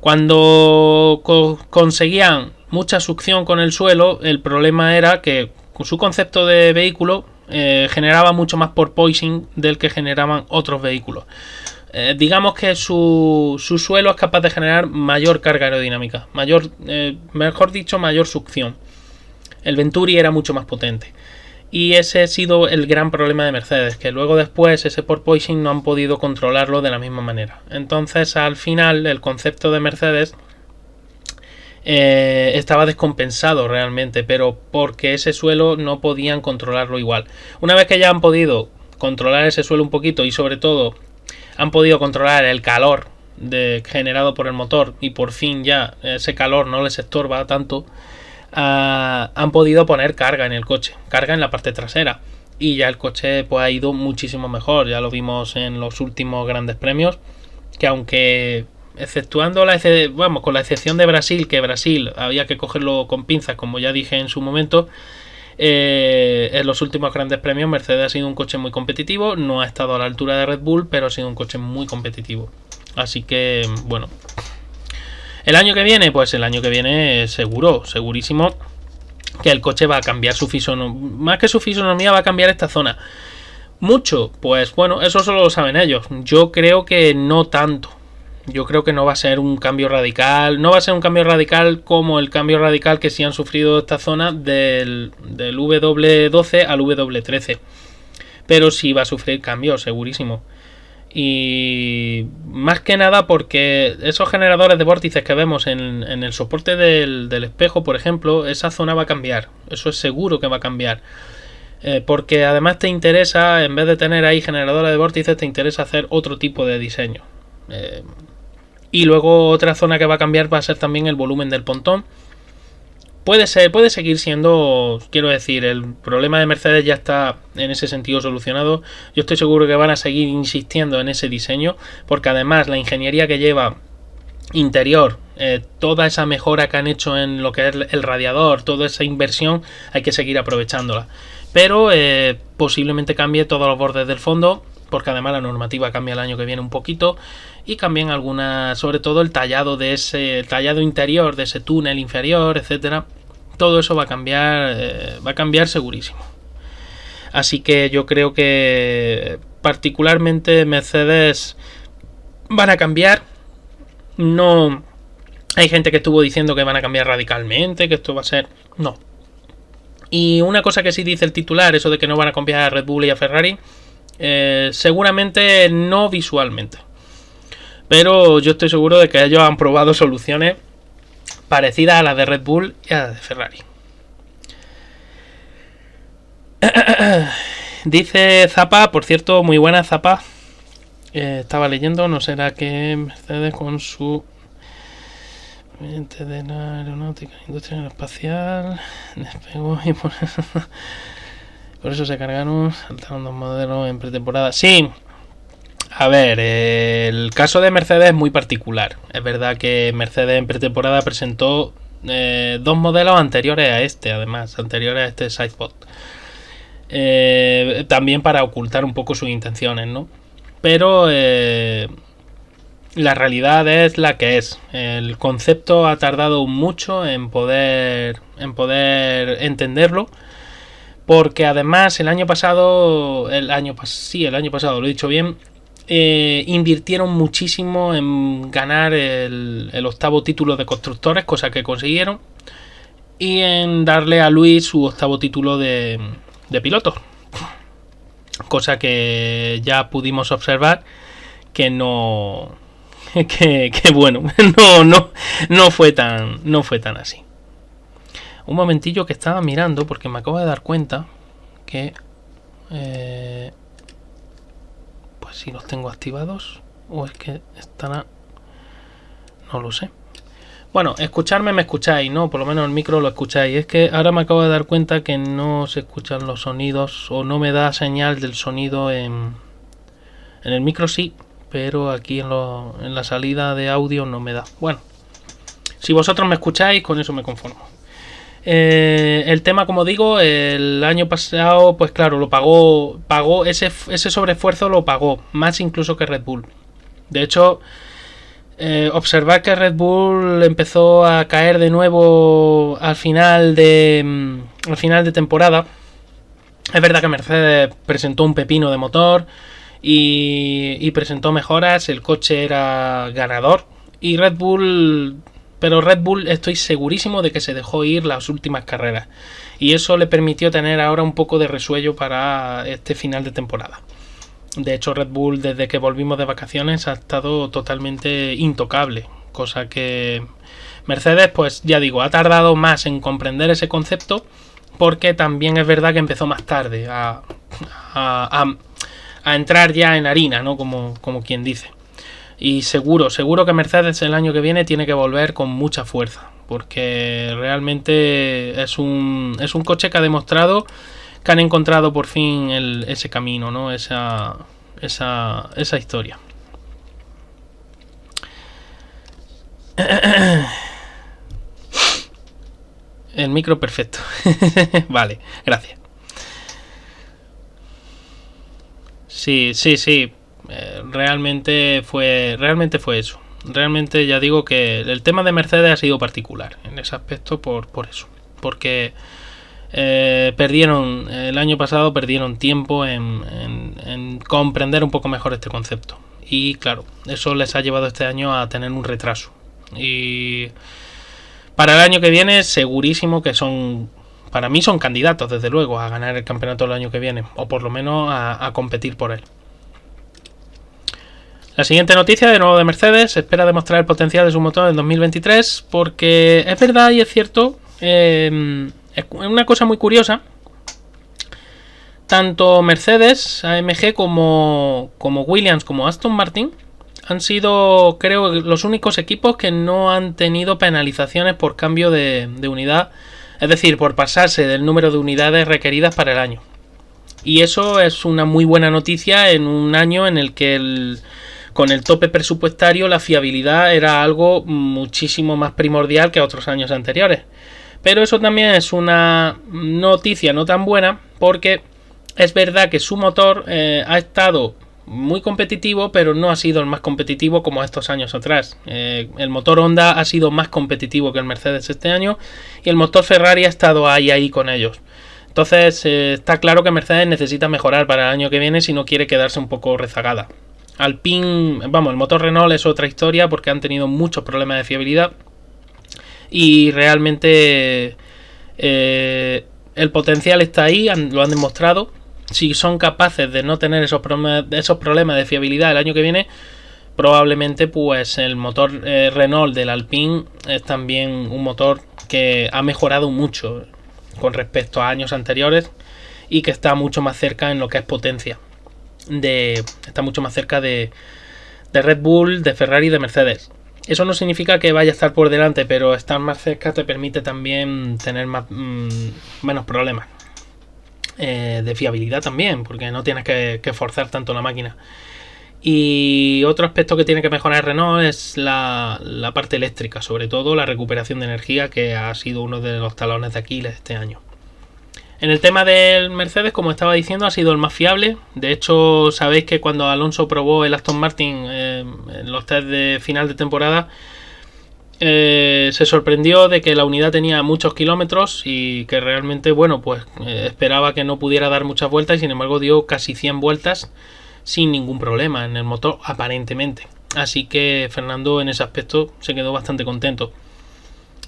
Cuando conseguían mucha succión con el suelo, el problema era que con su concepto de vehículo generaba mucho más porpoising del que generaban otros vehículos. Digamos que su suelo es capaz de generar mayor carga aerodinámica, mejor dicho, mayor succión. El Venturi era mucho más potente. Y ese ha sido el gran problema de Mercedes, que luego después ese porpoising no han podido controlarlo de la misma manera. Entonces al final el concepto de Mercedes estaba descompensado realmente, pero porque ese suelo no podían controlarlo igual. Una vez que ya han podido controlar ese suelo un poquito y sobre todo han podido controlar el calor generado por el motor y por fin ya ese calor no les estorba tanto, han podido poner carga en el coche, carga en la parte trasera, y ya el coche pues ha ido muchísimo mejor. Ya lo vimos en los últimos grandes premios, que aunque exceptuando con la excepción de Brasil, que Brasil había que cogerlo con pinzas, como ya dije en su momento, en los últimos grandes premios Mercedes ha sido un coche muy competitivo, no ha estado a la altura de Red Bull, pero ha sido un coche muy competitivo. Así que bueno, el año que viene, pues el año que viene segurísimo que el coche va a cambiar su fisonomía. Más que su fisonomía, va a cambiar esta zona. ¿Mucho? Pues bueno, eso solo lo saben ellos. Yo creo que no tanto. Yo creo que no va a ser un cambio radical. No va a ser un cambio radical como el cambio radical que sí han sufrido esta zona del W12 al W13. Pero sí va a sufrir cambios, segurísimo. Y más que nada porque esos generadores de vórtices que vemos en el soporte del espejo, por ejemplo, esa zona va a cambiar. Eso es seguro que va a cambiar. Porque además te interesa, en vez de tener ahí generadores de vórtices, te interesa hacer otro tipo de diseño. Y luego otra zona que va a cambiar va a ser también el volumen del pontón. Puede seguir siendo, quiero decir, el problema de Mercedes ya está en ese sentido solucionado. Yo estoy seguro que van a seguir insistiendo en ese diseño, porque además la ingeniería que lleva interior, toda esa mejora que han hecho en lo que es el radiador, toda esa inversión, hay que seguir aprovechándola. Pero posiblemente cambie todos los bordes del fondo, porque además la normativa cambia el año que viene un poquito, y cambian algunas, sobre todo el tallado interior de ese túnel inferior, etcétera. Todo eso va a cambiar segurísimo. Así que yo creo que particularmente Mercedes van a cambiar. No hay gente que estuvo diciendo que van a cambiar radicalmente, que esto va a ser... No. Y una cosa que sí dice el titular, eso de que no van a cambiar a Red Bull y a Ferrari, seguramente no visualmente. Pero yo estoy seguro de que ellos han probado soluciones parecidas a las de Red Bull y a las de Ferrari. Dice Zapa, por cierto, muy buena Zapa. Estaba leyendo, ¿no será que Mercedes con su de la aeronáutica, industria aeroespacial, despegó y por eso se cargaron, saltaron dos modelos en pretemporada? Sí. A ver, el caso de Mercedes es muy particular. Es verdad que Mercedes en pretemporada presentó dos modelos anteriores a este, además, anteriores a este Sidepod. También para ocultar un poco sus intenciones, ¿no? Pero la realidad es la que es. El concepto ha tardado mucho en poder entenderlo, porque además el año pasado, lo he dicho bien, invirtieron muchísimo en ganar el octavo título de constructores, cosa que consiguieron, y en darle a Luis su octavo título de pilotos, cosa que ya pudimos observar que no bueno, no fue tan así. Un momentillo, que estaba mirando porque me acabo de dar cuenta que pues si los tengo activados o es que estará, no lo sé. Bueno, escucharme me escucháis, ¿no? Por lo menos el micro lo escucháis. Es que ahora me acabo de dar cuenta que no se escuchan los sonidos, o no me da señal del sonido en el micro sí, pero aquí en la salida de audio no me da. Bueno, si vosotros me escucháis, con eso me conformo. El tema, como digo, el año pasado, pues claro, lo pagó ese sobreesfuerzo, lo pagó más incluso que Red Bull. De hecho, observar que Red Bull empezó a caer de nuevo al final de temporada. Es verdad que Mercedes presentó un pepino de motor y presentó mejoras, el coche era ganador, y Red Bull estoy segurísimo de que se dejó ir las últimas carreras, y eso le permitió tener ahora un poco de resuello para este final de temporada. De hecho, Red Bull, desde que volvimos de vacaciones, ha estado totalmente intocable, cosa que Mercedes, pues ya digo, ha tardado más en comprender ese concepto, porque también es verdad que empezó más tarde a entrar ya en harina, ¿no? Como quien dice. Y seguro que Mercedes el año que viene tiene que volver con mucha fuerza, porque realmente es un coche que ha demostrado que han encontrado por fin ese camino, ¿no? Esa historia. El micro perfecto. Vale, gracias. Sí. Realmente fue eso. Realmente ya digo que el tema de Mercedes ha sido particular en ese aspecto por eso. Porque el año pasado perdieron tiempo en comprender un poco mejor este concepto. Y claro, eso les ha llevado este año a tener un retraso. Y para el año que viene, segurísimo que para mí son candidatos, desde luego, a ganar el campeonato el año que viene, o por lo menos a competir por él. La siguiente noticia, de nuevo de Mercedes, se espera demostrar el potencial de su motor en 2023, porque es verdad y es cierto, es una cosa muy curiosa. Tanto Mercedes, AMG, como Williams, como Aston Martin han sido, creo, los únicos equipos que no han tenido penalizaciones por cambio de unidad, es decir, por pasarse del número de unidades requeridas para el año. Y eso es una muy buena noticia en un año en el que con el tope presupuestario la fiabilidad era algo muchísimo más primordial que otros años anteriores. Pero eso también es una noticia no tan buena, porque es verdad que su motor ha estado muy competitivo, pero no ha sido el más competitivo como estos años atrás. El motor Honda ha sido más competitivo que el Mercedes este año, y el motor Ferrari ha estado ahí con ellos. Entonces está claro que Mercedes necesita mejorar para el año que viene si no quiere quedarse un poco rezagada. Alpine, el motor Renault es otra historia, porque han tenido muchos problemas de fiabilidad y realmente el potencial está ahí, lo han demostrado. Si son capaces de no tener esos problemas de fiabilidad el año que viene, probablemente pues el motor Renault del Alpine es también un motor que ha mejorado mucho con respecto a años anteriores, y que está mucho más cerca en lo que es potencia. Está mucho más cerca de Red Bull, de Ferrari y de Mercedes. Eso no significa que vaya a estar por delante, pero estar más cerca te permite también tener menos problemas de fiabilidad también, porque no tienes que forzar tanto la máquina. Y otro aspecto que tiene que mejorar Renault es la parte eléctrica, sobre todo la recuperación de energía, que ha sido uno de los talones de Aquiles este año. En el tema del Mercedes, como estaba diciendo, ha sido el más fiable. De hecho, sabéis que cuando Alonso probó el Aston Martin en los test de final de temporada, se sorprendió de que la unidad tenía muchos kilómetros y que realmente, bueno, pues esperaba que no pudiera dar muchas vueltas y sin embargo dio casi 100 vueltas sin ningún problema en el motor, aparentemente. Así que Fernando en ese aspecto se quedó bastante contento.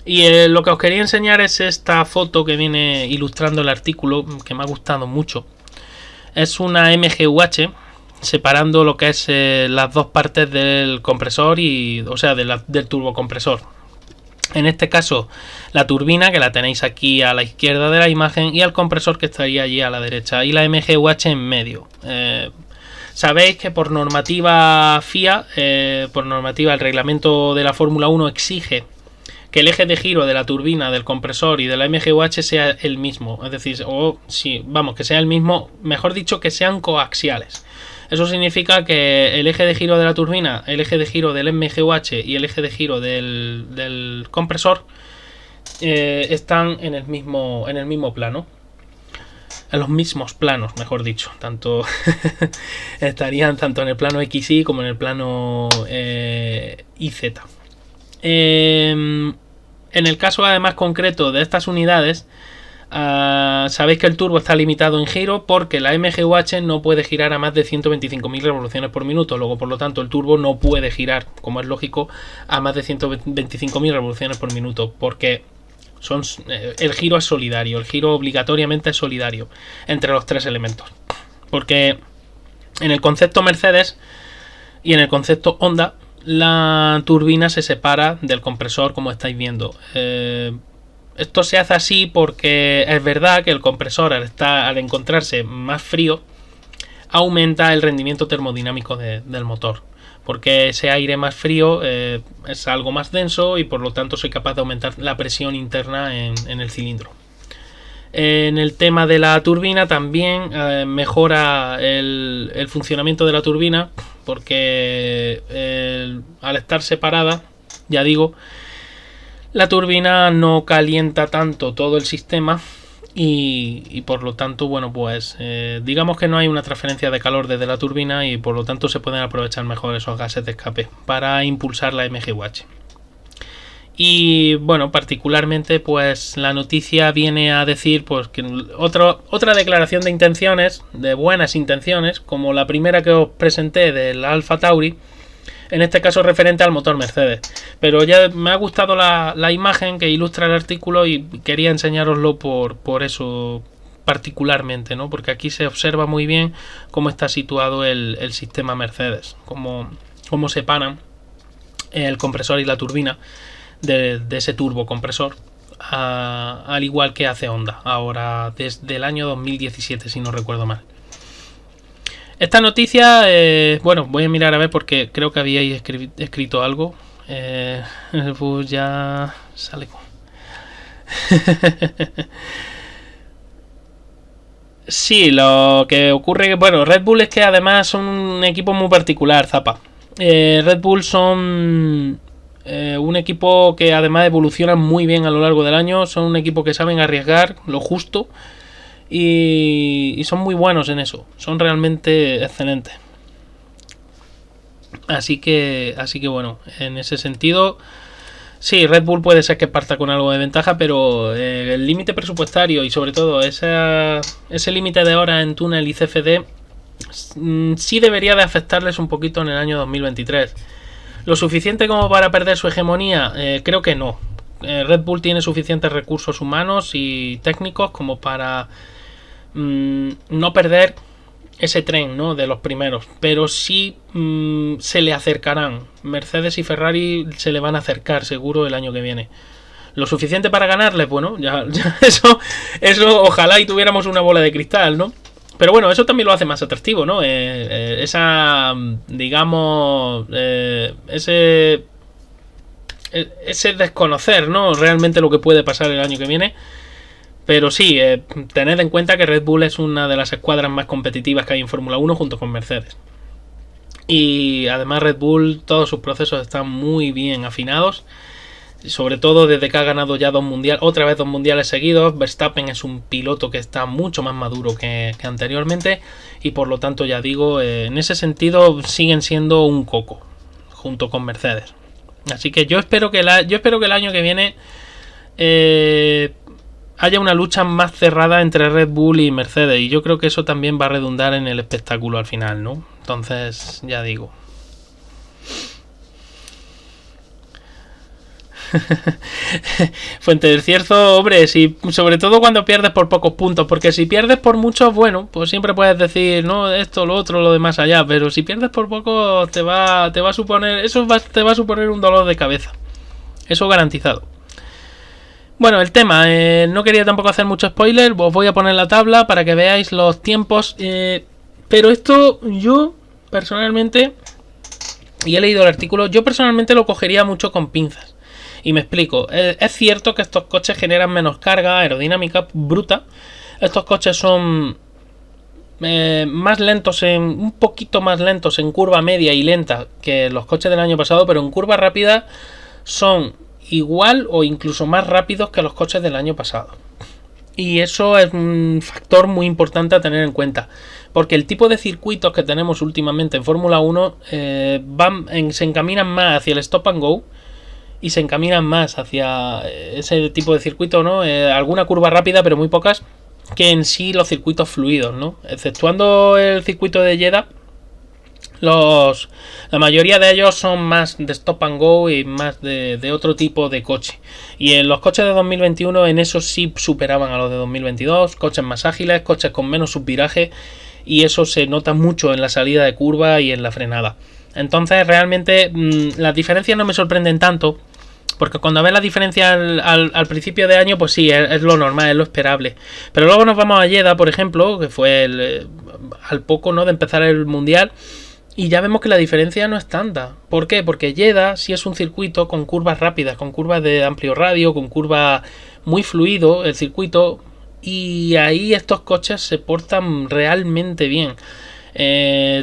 Y lo que os quería enseñar es esta foto que viene ilustrando el artículo, que me ha gustado mucho. Es una MGUH separando lo que es las dos partes del compresor o sea, del turbocompresor. En este caso, la turbina, que la tenéis aquí a la izquierda de la imagen, y el compresor, que estaría allí a la derecha, y la MGUH en medio. Sabéis que por normativa FIA, por normativa el reglamento de la Fórmula 1 exige que el eje de giro de la turbina, del compresor y de la MGUH sea el mismo. Es decir, que sea el mismo, mejor dicho, que sean coaxiales. Eso significa que el eje de giro de la turbina, el eje de giro del MGUH y el eje de giro del compresor están en el mismo plano. En los mismos planos, mejor dicho. Estarían tanto en el plano XY como en el plano YZ. En el caso además concreto de estas unidades, sabéis que el turbo está limitado en giro porque la MGUH no puede girar a más de 125.000 revoluciones por minuto. Luego, por lo tanto, el turbo no puede girar, como es lógico, a más de 125.000 revoluciones por minuto, porque el giro es solidario. El giro obligatoriamente es solidario entre los tres elementos. Porque en el concepto Mercedes y en el concepto Honda, la turbina se separa del compresor, como estáis viendo. Esto se hace así porque es verdad que el compresor, al encontrarse más frío, aumenta el rendimiento termodinámico del motor, porque ese aire más frío es algo más denso y por lo tanto soy capaz de aumentar la presión interna en el cilindro. En el tema de la turbina también mejora el funcionamiento de la turbina, porque al estar separada, ya digo, la turbina no calienta tanto todo el sistema y por lo tanto, bueno, pues digamos que no hay una transferencia de calor desde la turbina y por lo tanto se pueden aprovechar mejor esos gases de escape para impulsar la MGUH. Y bueno, particularmente pues la noticia viene a decir pues que otra declaración de intenciones, de buenas intenciones, como la primera que os presenté del Alfa Tauri, en este caso referente al motor Mercedes. Pero ya me ha gustado la imagen que ilustra el artículo y quería enseñároslo por eso particularmente, ¿no? Porque aquí se observa muy bien cómo está situado el sistema Mercedes, cómo separan el compresor y la turbina de ese turbocompresor, al igual que hace Honda ahora desde el año 2017, si no recuerdo mal. Esta noticia, bueno, voy a mirar a ver porque creo que habíais escrito algo. Pues ya sale con... Sí, lo que ocurre, bueno, Red Bull es que además son un equipo muy particular, Zapa. Red Bull son un equipo que además evoluciona muy bien a lo largo del año. Son un equipo que saben arriesgar lo justo y son muy buenos en eso. Son realmente excelentes. Así que bueno, en ese sentido, sí, Red Bull puede ser que parta con algo de ventaja, pero el límite presupuestario y sobre todo ese límite de horas en túnel y CFD sí debería de afectarles un poquito en el año 2023. ¿Lo suficiente como para perder su hegemonía? Creo que no. Red Bull tiene suficientes recursos humanos y técnicos como para no perder ese tren, ¿no?, de los primeros, pero sí se le acercarán. Mercedes y Ferrari se le van a acercar seguro el año que viene. ¿Lo suficiente para ganarles? Bueno, ya eso ojalá y tuviéramos una bola de cristal, ¿no? Pero bueno, eso también lo hace más atractivo, ¿no? Esa, digamos, ese desconocer, ¿no?, realmente lo que puede pasar el año que viene. Pero sí, tened en cuenta que Red Bull es una de las escuadras más competitivas que hay en Fórmula 1 junto con Mercedes. Y además Red Bull, todos sus procesos están muy bien afinados. Sobre todo desde que ha ganado ya otra vez dos mundiales seguidos. Verstappen es un piloto que está mucho más maduro que anteriormente. Y por lo tanto, ya digo, en ese sentido siguen siendo un coco junto con Mercedes. Así que yo espero que el año que viene haya una lucha más cerrada entre Red Bull y Mercedes. Y yo creo que eso también va a redundar en el espectáculo al final, ¿no? Entonces, ya digo. Fuente del Cierzo, hombre, si, sobre todo cuando pierdes por pocos puntos, porque si pierdes por muchos, bueno, pues siempre puedes decir, no, esto, lo otro, lo de más allá, pero si pierdes por poco te va a suponer, te va a suponer un dolor de cabeza, eso garantizado. Bueno, el tema, no quería tampoco hacer mucho spoiler, os voy a poner la tabla para que veáis los tiempos, pero esto yo personalmente, y he leído el artículo, yo personalmente lo cogería mucho con pinzas. Y me explico, es cierto que estos coches generan menos carga aerodinámica bruta. Estos coches son más lentos, un poquito más lentos en curva media y lenta que los coches del año pasado, pero en curva rápida son igual o incluso más rápidos que los coches del año pasado. Y eso es un factor muy importante a tener en cuenta, porque el tipo de circuitos que tenemos últimamente en Fórmula 1 se encaminan más hacia el stop and go y se encaminan más hacia ese tipo de circuito, ¿no? Alguna curva rápida, pero muy pocas, que en sí los circuitos fluidos, ¿no? Exceptuando el circuito de Jeddah, la mayoría de ellos son más de stop and go y más de otro tipo de coche. Y en los coches de 2021 en eso sí superaban a los de 2022, coches más ágiles, coches con menos subviraje, y eso se nota mucho en la salida de curva y en la frenada. Entonces realmente las diferencias no me sorprenden tanto, porque cuando ves la diferencia al principio de año, pues sí, es lo normal, es lo esperable. Pero luego nos vamos a Jeddah, por ejemplo, que fue al poco, ¿no?, de empezar el mundial, y ya vemos que la diferencia no es tanta. ¿Por qué? Porque Jeddah sí es un circuito con curvas rápidas, con curvas de amplio radio, con curvas muy fluido el circuito, y ahí estos coches se portan realmente bien.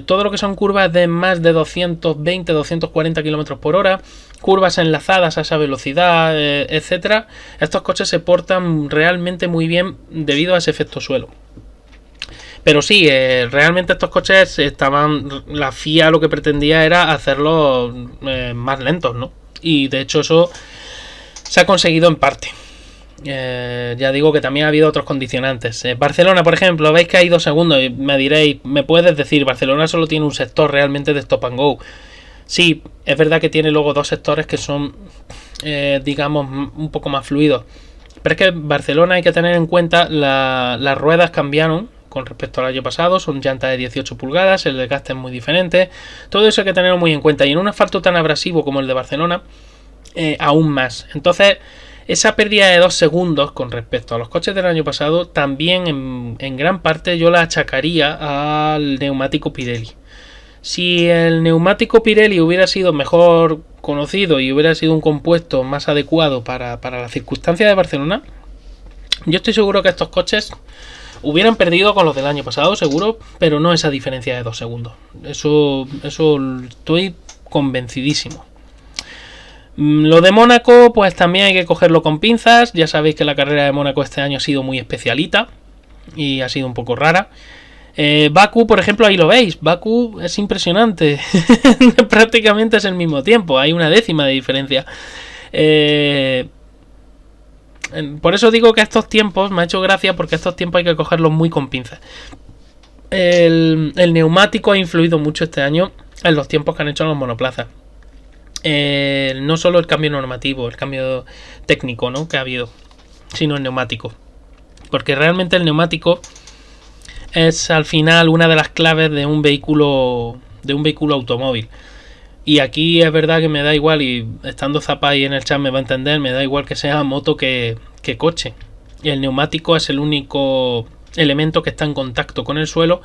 Todo lo que son curvas de más de 220, 240 km por hora, curvas enlazadas a esa velocidad, etcétera, estos coches se portan realmente muy bien debido a ese efecto suelo. Pero sí, realmente estos coches la FIA lo que pretendía era hacerlos más lentos, ¿no? Y de hecho eso se ha conseguido en parte. Ya digo que también ha habido otros condicionantes. Barcelona, por ejemplo, veis que hay 2 segundos y me diréis, me puedes decir, Barcelona solo tiene un sector realmente de stop and go. Sí, es verdad que tiene luego 2 sectores que son, digamos, un poco más fluidos. Pero es que Barcelona hay que tener en cuenta, las ruedas cambiaron con respecto al año pasado, son llantas de 18 pulgadas, el desgaste es muy diferente. Todo eso hay que tenerlo muy en cuenta. Y en un asfalto tan abrasivo como el de Barcelona, aún más. Entonces, esa pérdida de 2 segundos con respecto a los coches del año pasado, también en gran parte yo la achacaría al neumático Pirelli. Si el neumático Pirelli hubiera sido mejor conocido y hubiera sido un compuesto más adecuado para las circunstancias de Barcelona, yo estoy seguro que estos coches hubieran perdido con los del año pasado, seguro, pero no esa diferencia de 2 segundos. Eso estoy convencidísimo. Lo de Mónaco, pues también hay que cogerlo con pinzas. Ya sabéis que la carrera de Mónaco este año ha sido muy especialita y ha sido un poco rara. Bakú, por ejemplo, ahí lo veis. Bakú es impresionante. Prácticamente es el mismo tiempo. Hay una décima de diferencia. Por eso digo que estos tiempos me ha hecho gracia, porque estos tiempos hay que cogerlos muy con pinzas. El neumático ha influido mucho este año en los tiempos que han hecho los monoplazas. No solo el cambio normativo, el cambio técnico, ¿no?, que ha habido, sino el neumático. Porque realmente el neumático es al final una de las claves de un vehículo automóvil. Y aquí es verdad que me da igual, y estando Zapa ahí en el chat me va a entender, me da igual que sea moto que coche. Y el neumático es el único elemento que está en contacto con el suelo,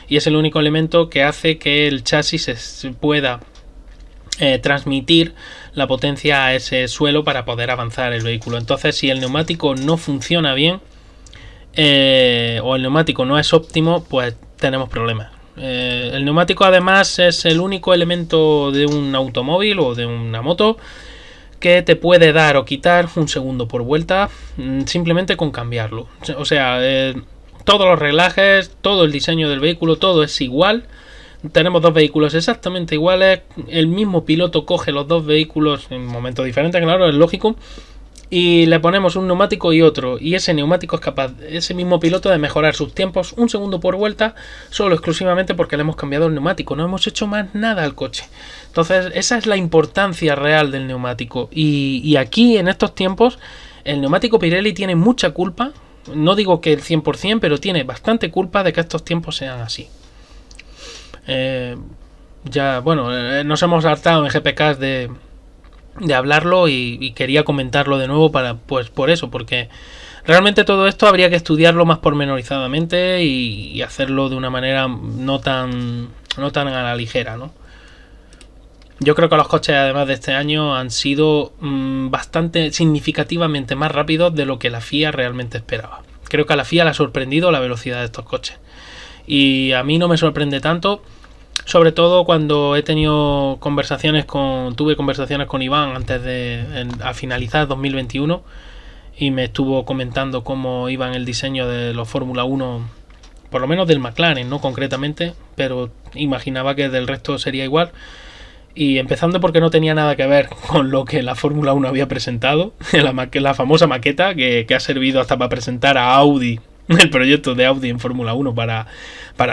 y es el único elemento que hace que el chasis se pueda transmitir la potencia a ese suelo para poder avanzar el vehículo. Entonces, si el neumático no funciona bien, o el neumático no es óptimo, pues tenemos problemas. El neumático además es el único elemento de un automóvil o de una moto que te puede dar o quitar un segundo por vuelta simplemente con cambiarlo. O sea, todos los reglajes, todo el diseño del vehículo, todo es igual. Tenemos dos vehículos exactamente iguales. El mismo piloto coge los dos vehículos en momentos diferentes, claro, es lógico. Y le ponemos un neumático y otro. Y ese neumático es capaz, ese mismo piloto, de mejorar sus tiempos un segundo por vuelta, solo exclusivamente porque le hemos cambiado el neumático. No hemos hecho más nada al coche. Entonces, esa es la importancia real del neumático. Y aquí, en estos tiempos, el neumático Pirelli tiene mucha culpa. No digo que el 100%, pero tiene bastante culpa de que estos tiempos sean así. Nos hemos hartado en GPK de hablarlo y quería comentarlo de nuevo por eso, porque realmente todo esto habría que estudiarlo más pormenorizadamente y hacerlo de una manera no tan a la ligera, ¿no? Yo creo que los coches, además de este año, han sido bastante significativamente más rápidos de lo que la FIA realmente esperaba. Creo que a la FIA le ha sorprendido la velocidad de estos coches. Y a mí no me sorprende tanto, sobre todo cuando tuve conversaciones con Iván a finalizar 2021, y me estuvo comentando cómo iba en el diseño de los Fórmula 1, por lo menos del McLaren, no concretamente, pero imaginaba que del resto sería igual. Y empezando porque no tenía nada que ver con lo que la Fórmula 1 había presentado, la famosa maqueta que ha servido hasta para presentar a Audi, el proyecto de Audi en Fórmula 1 para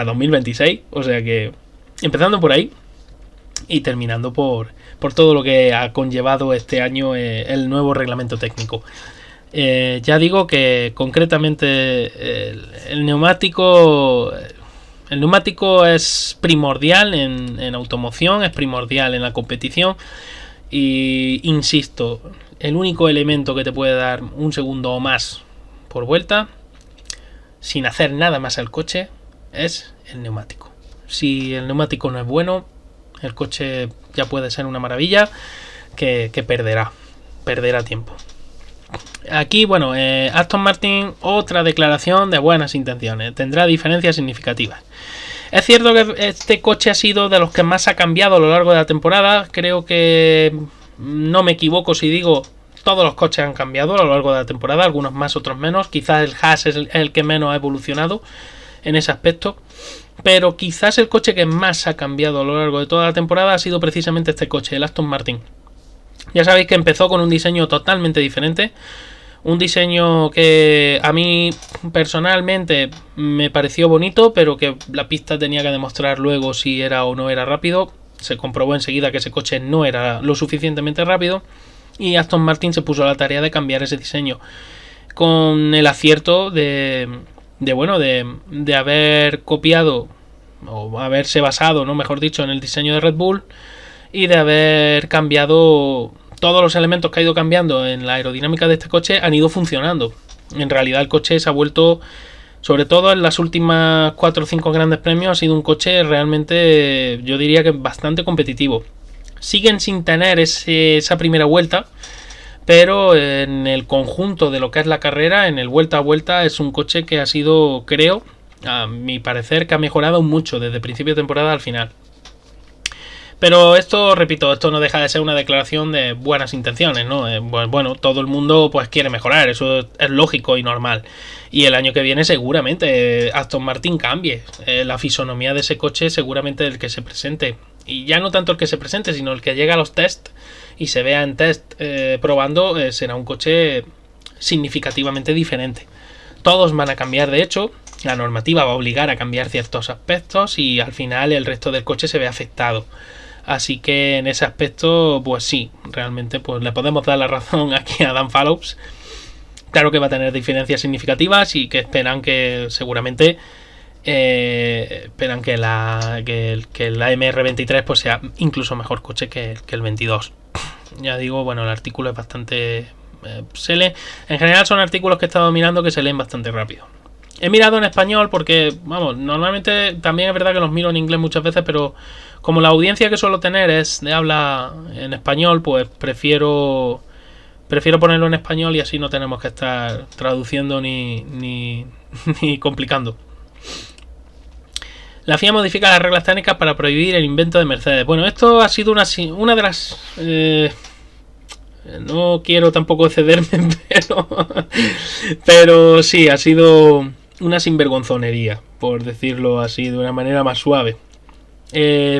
2026. O sea que, empezando por ahí y terminando por todo lo que ha conllevado este año el nuevo reglamento técnico. Ya digo que concretamente el neumático es primordial en automoción, es primordial en la competición, y insisto, el único elemento que te puede dar un segundo o más por vuelta sin hacer nada más al coche es el neumático. Si el neumático no es bueno, el coche ya puede ser una maravilla que perderá tiempo. Aquí, Aston Martin, otra declaración de buenas intenciones, tendrá diferencias significativas. Es cierto que este coche ha sido de los que más ha cambiado a lo largo de la temporada. Creo que no me equivoco si digo todos los coches han cambiado a lo largo de la temporada, algunos más, otros menos. Quizás el Haas es el que menos ha evolucionado en ese aspecto, pero quizás el coche que más ha cambiado a lo largo de toda la temporada ha sido precisamente este coche, el Aston Martin. Ya sabéis que empezó con un diseño totalmente diferente, un diseño que a mí personalmente me pareció bonito, pero que la pista tenía que demostrar luego si era o no era rápido. Se comprobó enseguida que ese coche no era lo suficientemente rápido, y Aston Martin se puso a la tarea de cambiar ese diseño, con el acierto de haber copiado, o haberse basado, no mejor dicho, en el diseño de Red Bull, y de haber cambiado todos los elementos que ha ido cambiando en la aerodinámica de este coche. Han ido funcionando. En realidad el coche se ha vuelto, sobre todo en las últimas 4 o 5 grandes premios, ha sido un coche realmente, yo diría que bastante competitivo. Siguen sin tener esa primera vuelta, pero en el conjunto de lo que es la carrera, en el vuelta a vuelta, es un coche que ha sido, creo, a mi parecer, que ha mejorado mucho desde principio de temporada al final. Pero esto, repito, esto no deja de ser una declaración de buenas intenciones, ¿no? Todo el mundo pues quiere mejorar, eso es lógico y normal. Y el año que viene seguramente Aston Martin cambie. La fisonomía de ese coche seguramente el que se presente. Y ya no tanto el que se presente, sino el que llegue a los test y se vea en test probando, será un coche significativamente diferente. Todos van a cambiar, de hecho. La normativa va a obligar a cambiar ciertos aspectos y al final el resto del coche se ve afectado. Así que en ese aspecto, pues sí, realmente pues le podemos dar la razón aquí a Dan Fallows. Claro que va a tener diferencias significativas y que esperan que seguramente esperan que la MR23 pues sea incluso mejor coche que el 22. Ya digo, el artículo es bastante... en general son artículos que he estado mirando que se leen bastante rápido. He mirado en español porque, normalmente también es verdad que los miro en inglés muchas veces, pero como la audiencia que suelo tener es de habla en español, pues prefiero ponerlo en español y así no tenemos que estar traduciendo ni complicando. La FIA modifica las reglas técnicas para prohibir el invento de Mercedes. Bueno, esto ha sido una de las... no quiero tampoco excederme, pero sí, ha sido una sinvergonzonería, por decirlo así, de una manera más suave,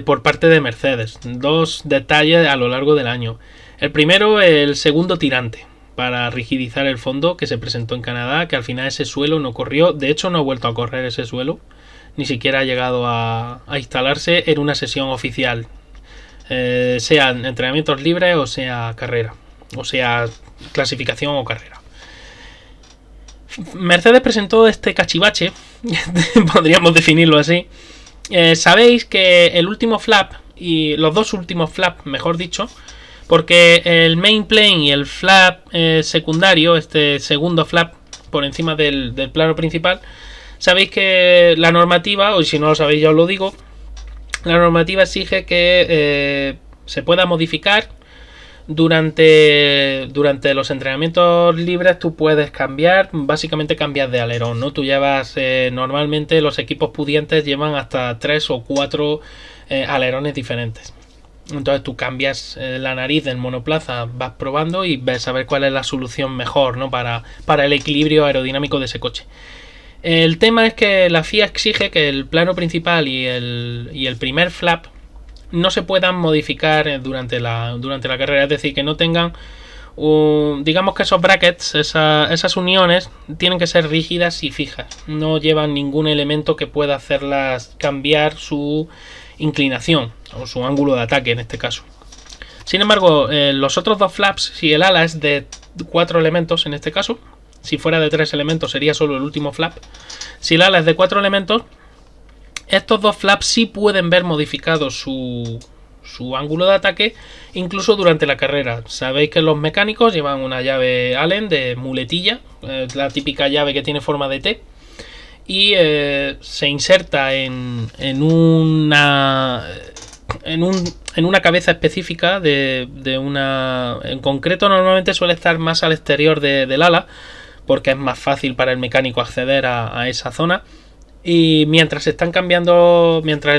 por parte de Mercedes. Dos detalles a lo largo del año. El primero, el segundo tirante para rigidizar el fondo que se presentó en Canadá, que al final ese suelo no corrió. De hecho, no ha vuelto a correr ese suelo. Ni siquiera ha llegado a instalarse en una sesión oficial, sea entrenamientos libres o sea carrera, o sea clasificación o carrera. Mercedes presentó este cachivache, podríamos definirlo así. Sabéis que el último flap, y los dos últimos flaps, mejor dicho, porque el main plane y el flap secundario, este segundo flap por encima del plano principal, sabéis que la normativa, o si no lo sabéis ya os lo digo, la normativa exige que se pueda modificar durante los entrenamientos libres. Tú puedes cambiar, básicamente cambias de alerón, ¿no? Tú llevas, normalmente los equipos pudientes llevan hasta 3 o 4 alerones diferentes. Entonces tú cambias la nariz del monoplaza, vas probando y ves a ver cuál es la solución mejor, ¿no? para el equilibrio aerodinámico de ese coche. El tema es que la FIA exige que el plano principal y el primer flap no se puedan modificar durante la carrera, es decir, que no tengan, digamos que esos brackets, esas uniones tienen que ser rígidas y fijas, no llevan ningún elemento que pueda hacerlas cambiar su inclinación o su ángulo de ataque en este caso. Sin embargo, los otros dos flaps, si el ala es de 4 elementos en este caso, si fuera de 3 elementos sería solo el último flap. Si el ala es de 4 elementos, estos dos flaps sí pueden ver modificado su ángulo de ataque, incluso durante la carrera. Sabéis que los mecánicos llevan una llave Allen de muletilla, la típica llave que tiene forma de T, y se inserta en una cabeza específica de una... En concreto, normalmente suele estar más al exterior del ala, porque es más fácil para el mecánico acceder a esa zona. Y mientras el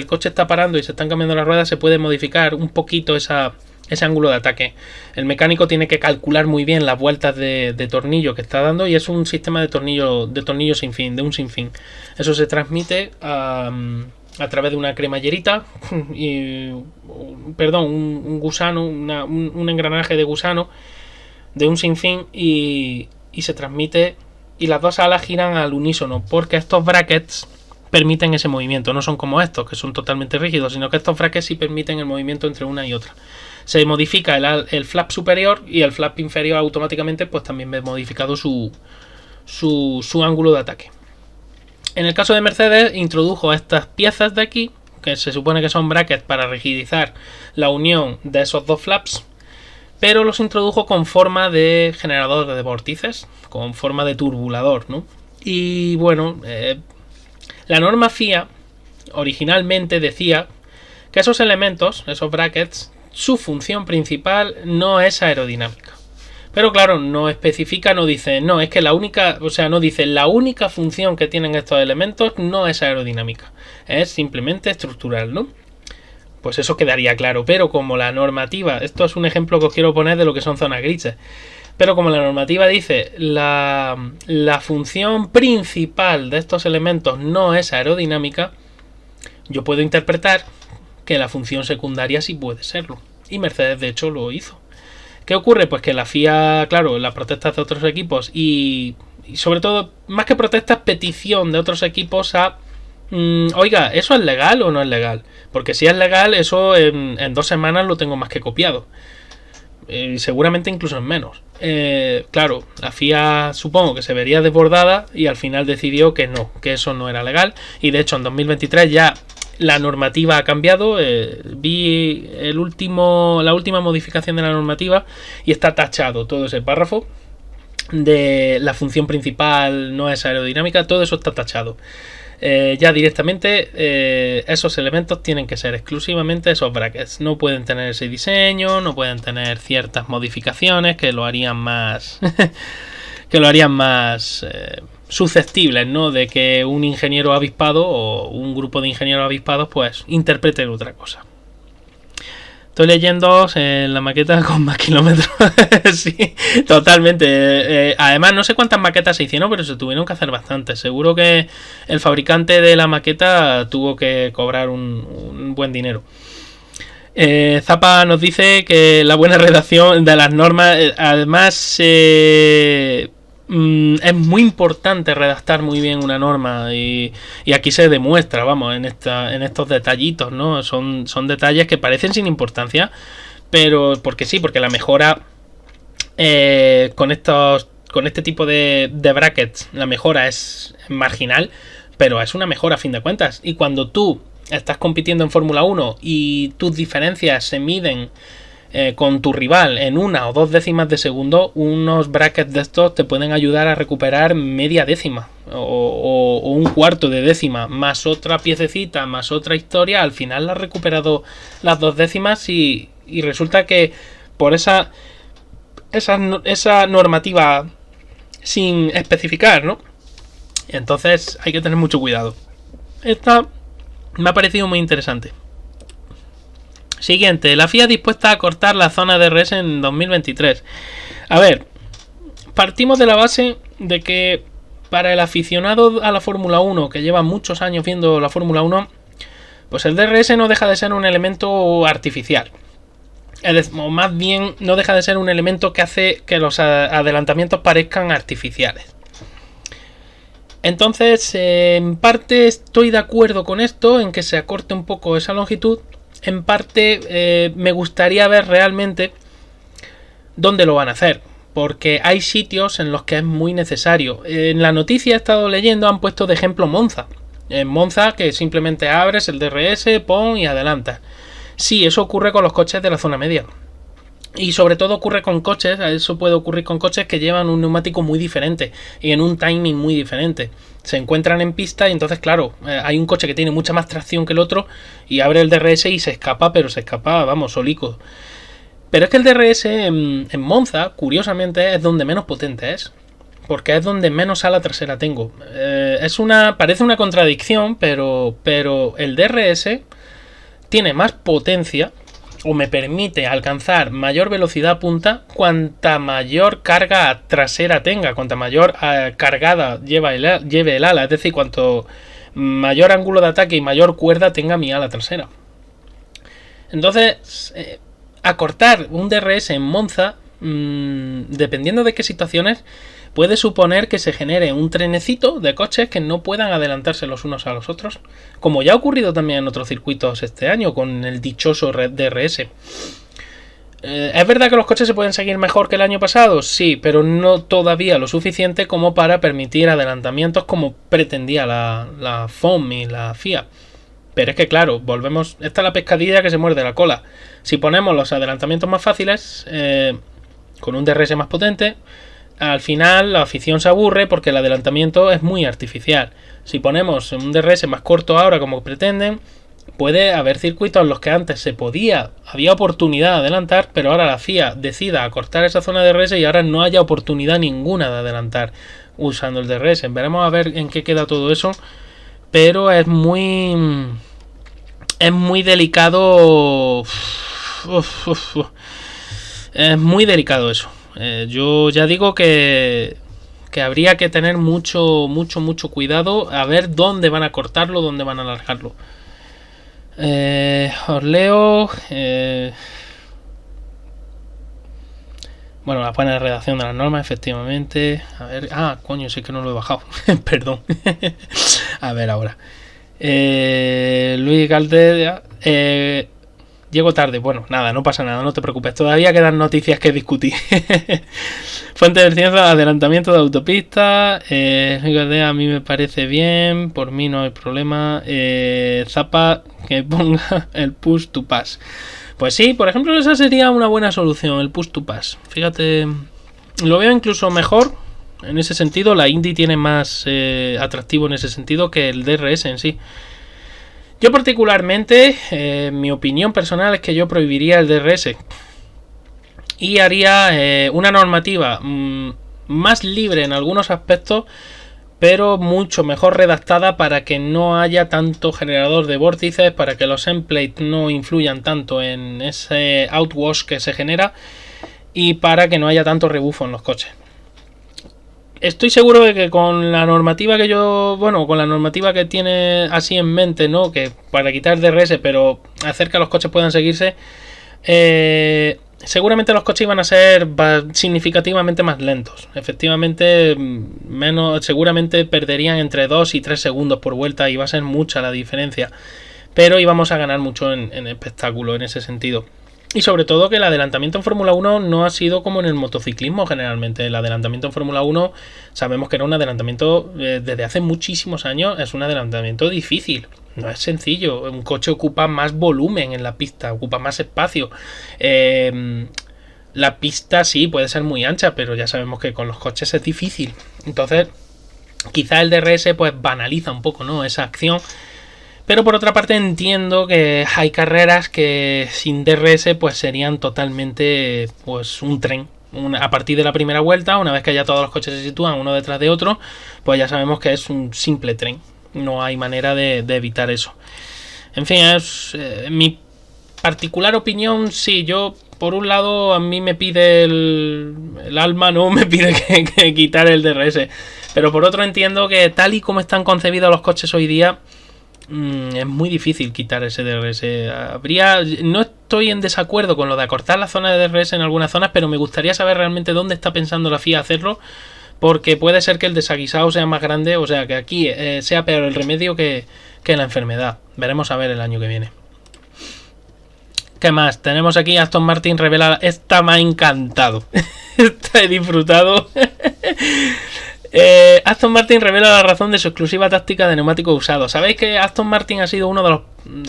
coche está parando y se están cambiando las ruedas, se puede modificar un poquito ese ángulo de ataque. El mecánico tiene que calcular muy bien las vueltas de tornillo que está dando, y es un sistema de tornillo sin fin, de un sinfín. Eso se transmite a través de una cremallerita, un gusano, un engranaje de gusano de un sinfín, y se transmite, y las dos alas giran al unísono, porque estos brackets permiten ese movimiento. No son como estos, que son totalmente rígidos, sino que estos brackets sí permiten el movimiento entre una y otra. Se modifica el flap superior, y el flap inferior automáticamente pues también ve modificado su ángulo de ataque. En el caso de Mercedes, introdujo estas piezas de aquí, que se supone que son brackets para rigidizar la unión de esos dos flaps, pero los introdujo con forma de generador de vórtices, con forma de turbulador, ¿no? Y bueno, la norma FIA originalmente decía que esos elementos, esos brackets, su función principal no es aerodinámica. Pero claro, no especifica, no dice, no, es que la única función que tienen estos elementos no es aerodinámica, es simplemente estructural, ¿no? Pues eso quedaría claro, pero como la normativa, esto es un ejemplo que os quiero poner de lo que son zonas grises, pero como la normativa dice, la función principal de estos elementos no es aerodinámica, yo puedo interpretar que la función secundaria sí puede serlo, y Mercedes de hecho lo hizo. ¿Qué ocurre? Pues que la FIA, claro, las protestas de otros equipos y sobre todo, más que protestas, petición de otros equipos a oiga, ¿eso es legal o no es legal? Porque si es legal, eso en 2 semanas lo tengo más que copiado. Seguramente incluso en menos. Claro, la FIA supongo que se vería desbordada y al final decidió que no, que eso no era legal. Y de hecho en 2023 ya la normativa ha cambiado. Vi la última modificación de la normativa y está tachado todo ese párrafo de la función principal no es aerodinámica. Todo eso está tachado. Ya directamente esos elementos tienen que ser exclusivamente esos brackets. No pueden tener ese diseño, no pueden tener ciertas modificaciones que lo harían más susceptibles, ¿no?, de que un ingeniero avispado o un grupo de ingenieros avispados pues interpreten otra cosa. Estoy leyendo la maqueta con más kilómetros. Sí, totalmente. Además, no sé cuántas maquetas se hicieron, pero se tuvieron que hacer bastantes. Seguro que el fabricante de la maqueta tuvo que cobrar un buen dinero. Zapa nos dice que la buena redacción de las normas, además, es muy importante redactar muy bien una norma y aquí se demuestra, vamos, en estos detallitos, ¿no? Son detalles que parecen sin importancia, pero porque sí, porque la mejora con este tipo de brackets, la mejora es marginal, pero es una mejora a fin de cuentas. Y cuando tú estás compitiendo en Fórmula 1 y tus diferencias se miden con tu rival en 1 o 2 décimas de segundo, unos brackets de estos te pueden ayudar a recuperar media décima o un cuarto de décima, más otra piececita, más otra historia. Al final has recuperado las 2 décimas y resulta que por esa normativa sin especificar, ¿no? Entonces hay que tener mucho cuidado. Esta me ha parecido muy interesante. Siguiente, la FIA dispuesta a cortar la zona de DRS en 2023. A ver, partimos de la base de que para el aficionado a la Fórmula 1, que lleva muchos años viendo la Fórmula 1, pues el DRS no deja de ser un elemento artificial. O más bien, no deja de ser un elemento que hace que los adelantamientos parezcan artificiales. Entonces, en parte estoy de acuerdo con esto, en que se acorte un poco esa longitud. En parte me gustaría ver realmente dónde lo van a hacer, porque hay sitios en los que es muy necesario. En la noticia he estado leyendo, han puesto de ejemplo Monza. En Monza, que simplemente abres el DRS, pon y adelantas. Sí, eso ocurre con los coches de la zona media. Y sobre todo ocurre con coches, eso puede ocurrir con coches que llevan un neumático muy diferente y en un timing muy diferente. Se encuentran en pista y entonces, claro, hay un coche que tiene mucha más tracción que el otro y abre el DRS y se escapa, pero se escapa, vamos, solico. Pero es que el DRS en Monza, curiosamente, es donde menos potente es, porque es donde menos ala trasera tengo. Parece una contradicción, pero el DRS tiene más potencia, o me permite alcanzar mayor velocidad punta cuanta mayor carga trasera tenga, cuanta mayor cargada lleve el ala, es decir, cuanto mayor ángulo de ataque y mayor cuerda tenga mi ala trasera. Entonces, acortar un DRS en Monza, dependiendo de qué situaciones, puede suponer que se genere un trenecito de coches que no puedan adelantarse los unos a los otros, como ya ha ocurrido también en otros circuitos este año con el dichoso DRS. ¿Es verdad que los coches se pueden seguir mejor que el año pasado? Sí, pero no todavía lo suficiente como para permitir adelantamientos como pretendía la FOM y la FIA. Pero es que claro, volvemos, esta es la pescadilla que se muerde la cola. Si ponemos los adelantamientos más fáciles, con un DRS más potente, al final la afición se aburre porque el adelantamiento es muy artificial. Si ponemos un DRS más corto ahora como pretenden, puede haber circuitos en los que antes había oportunidad de adelantar, pero ahora la FIA decida acortar esa zona de DRS y ahora no haya oportunidad ninguna de adelantar usando el DRS. Veremos a ver en qué queda todo eso, pero es muy delicado. Es muy delicado eso. Yo ya digo que habría que tener mucho cuidado a ver dónde van a cortarlo, dónde van a alargarlo. Os leo. Bueno, la buena redacción de las normas, efectivamente. A ver. Coño, sí que no lo he bajado. Perdón. A ver ahora. Luis Galdea. Llego tarde. Bueno, nada, no pasa nada, no te preocupes. Todavía quedan noticias que discutir. Fuente de ciencia, adelantamiento de autopista. A mí me parece bien. Por mí no hay problema. Zapa, que ponga el push to pass. Pues sí, por ejemplo, esa sería una buena solución, el push to pass. Fíjate, lo veo incluso mejor. En ese sentido, la Indy tiene más atractivo en ese sentido que el DRS en sí. Yo particularmente, mi opinión personal es que yo prohibiría el DRS y haría una normativa más libre en algunos aspectos, pero mucho mejor redactada para que no haya tanto generador de vórtices, para que los templates no influyan tanto en ese outwash que se genera y para que no haya tanto rebufo en los coches. Estoy seguro de que con la normativa con la normativa que tiene así en mente, ¿no? Que para quitar DRS, pero hacer que los coches puedan seguirse, seguramente los coches iban a ser significativamente más lentos. Efectivamente, seguramente perderían entre 2 y 3 segundos por vuelta y va a ser mucha la diferencia. Pero íbamos a ganar mucho en espectáculo en ese sentido. Y sobre todo que el adelantamiento en Fórmula 1 no ha sido como en el motociclismo generalmente. El adelantamiento en Fórmula 1 sabemos que era un adelantamiento desde hace muchísimos años, es un adelantamiento difícil. No es sencillo, un coche ocupa más volumen en la pista, ocupa más espacio. La pista sí puede ser muy ancha, pero ya sabemos que con los coches es difícil. Entonces, quizá el DRS pues banaliza un poco, ¿no?, esa acción. Pero por otra parte entiendo que hay carreras que sin DRS pues serían totalmente pues un tren. A partir de la primera vuelta, una vez que ya todos los coches se sitúan uno detrás de otro, pues ya sabemos que es un simple tren. No hay manera de evitar eso. En fin, es mi particular opinión. Sí, yo por un lado a mí me pide el alma, no me pide que quitar el DRS. Pero por otro entiendo que tal y como están concebidos los coches hoy día, es muy difícil quitar ese DRS. No estoy en desacuerdo con lo de acortar la zona de DRS en algunas zonas, pero me gustaría saber realmente dónde está pensando la FIA hacerlo, porque puede ser que el desaguisado sea más grande, o sea que aquí sea peor el remedio que la enfermedad. Veremos a ver el año que viene. ¿Qué más? Tenemos aquí Aston Martin revela. Esta me ha encantado. Esta he disfrutado. Aston Martin revela la razón de su exclusiva táctica de neumáticos usados. Sabéis que Aston Martin ha sido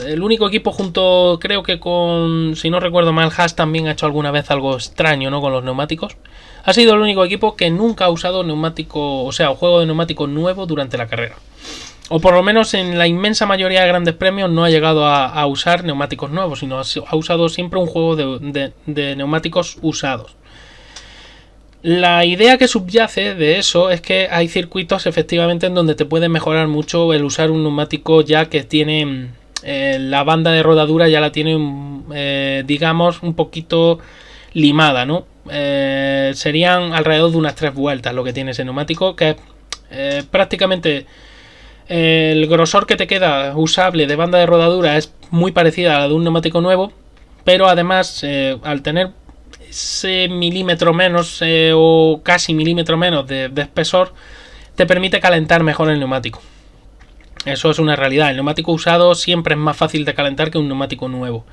el único equipo junto, creo que con, si no recuerdo mal, Haas también ha hecho alguna vez algo extraño, ¿no?, con los neumáticos. Ha sido el único equipo que nunca ha usado neumático, o sea, un juego de neumáticos nuevo durante la carrera. O por lo menos en la inmensa mayoría de grandes premios no ha llegado a usar neumáticos nuevos, sino ha usado siempre un juego de neumáticos usados. La idea que subyace de eso es que hay circuitos efectivamente en donde te puede mejorar mucho el usar un neumático ya que tiene la banda de rodadura, ya la tiene digamos un poquito limada, ¿no? Serían alrededor de unas 3 vueltas lo que tiene ese neumático, que es prácticamente el grosor que te queda usable de banda de rodadura es muy parecida a la de un neumático nuevo, pero además al tener ese milímetro menos o casi milímetro menos de espesor, te permite calentar mejor el neumático. Eso es una realidad. El neumático usado siempre es más fácil de calentar que un neumático nuevo.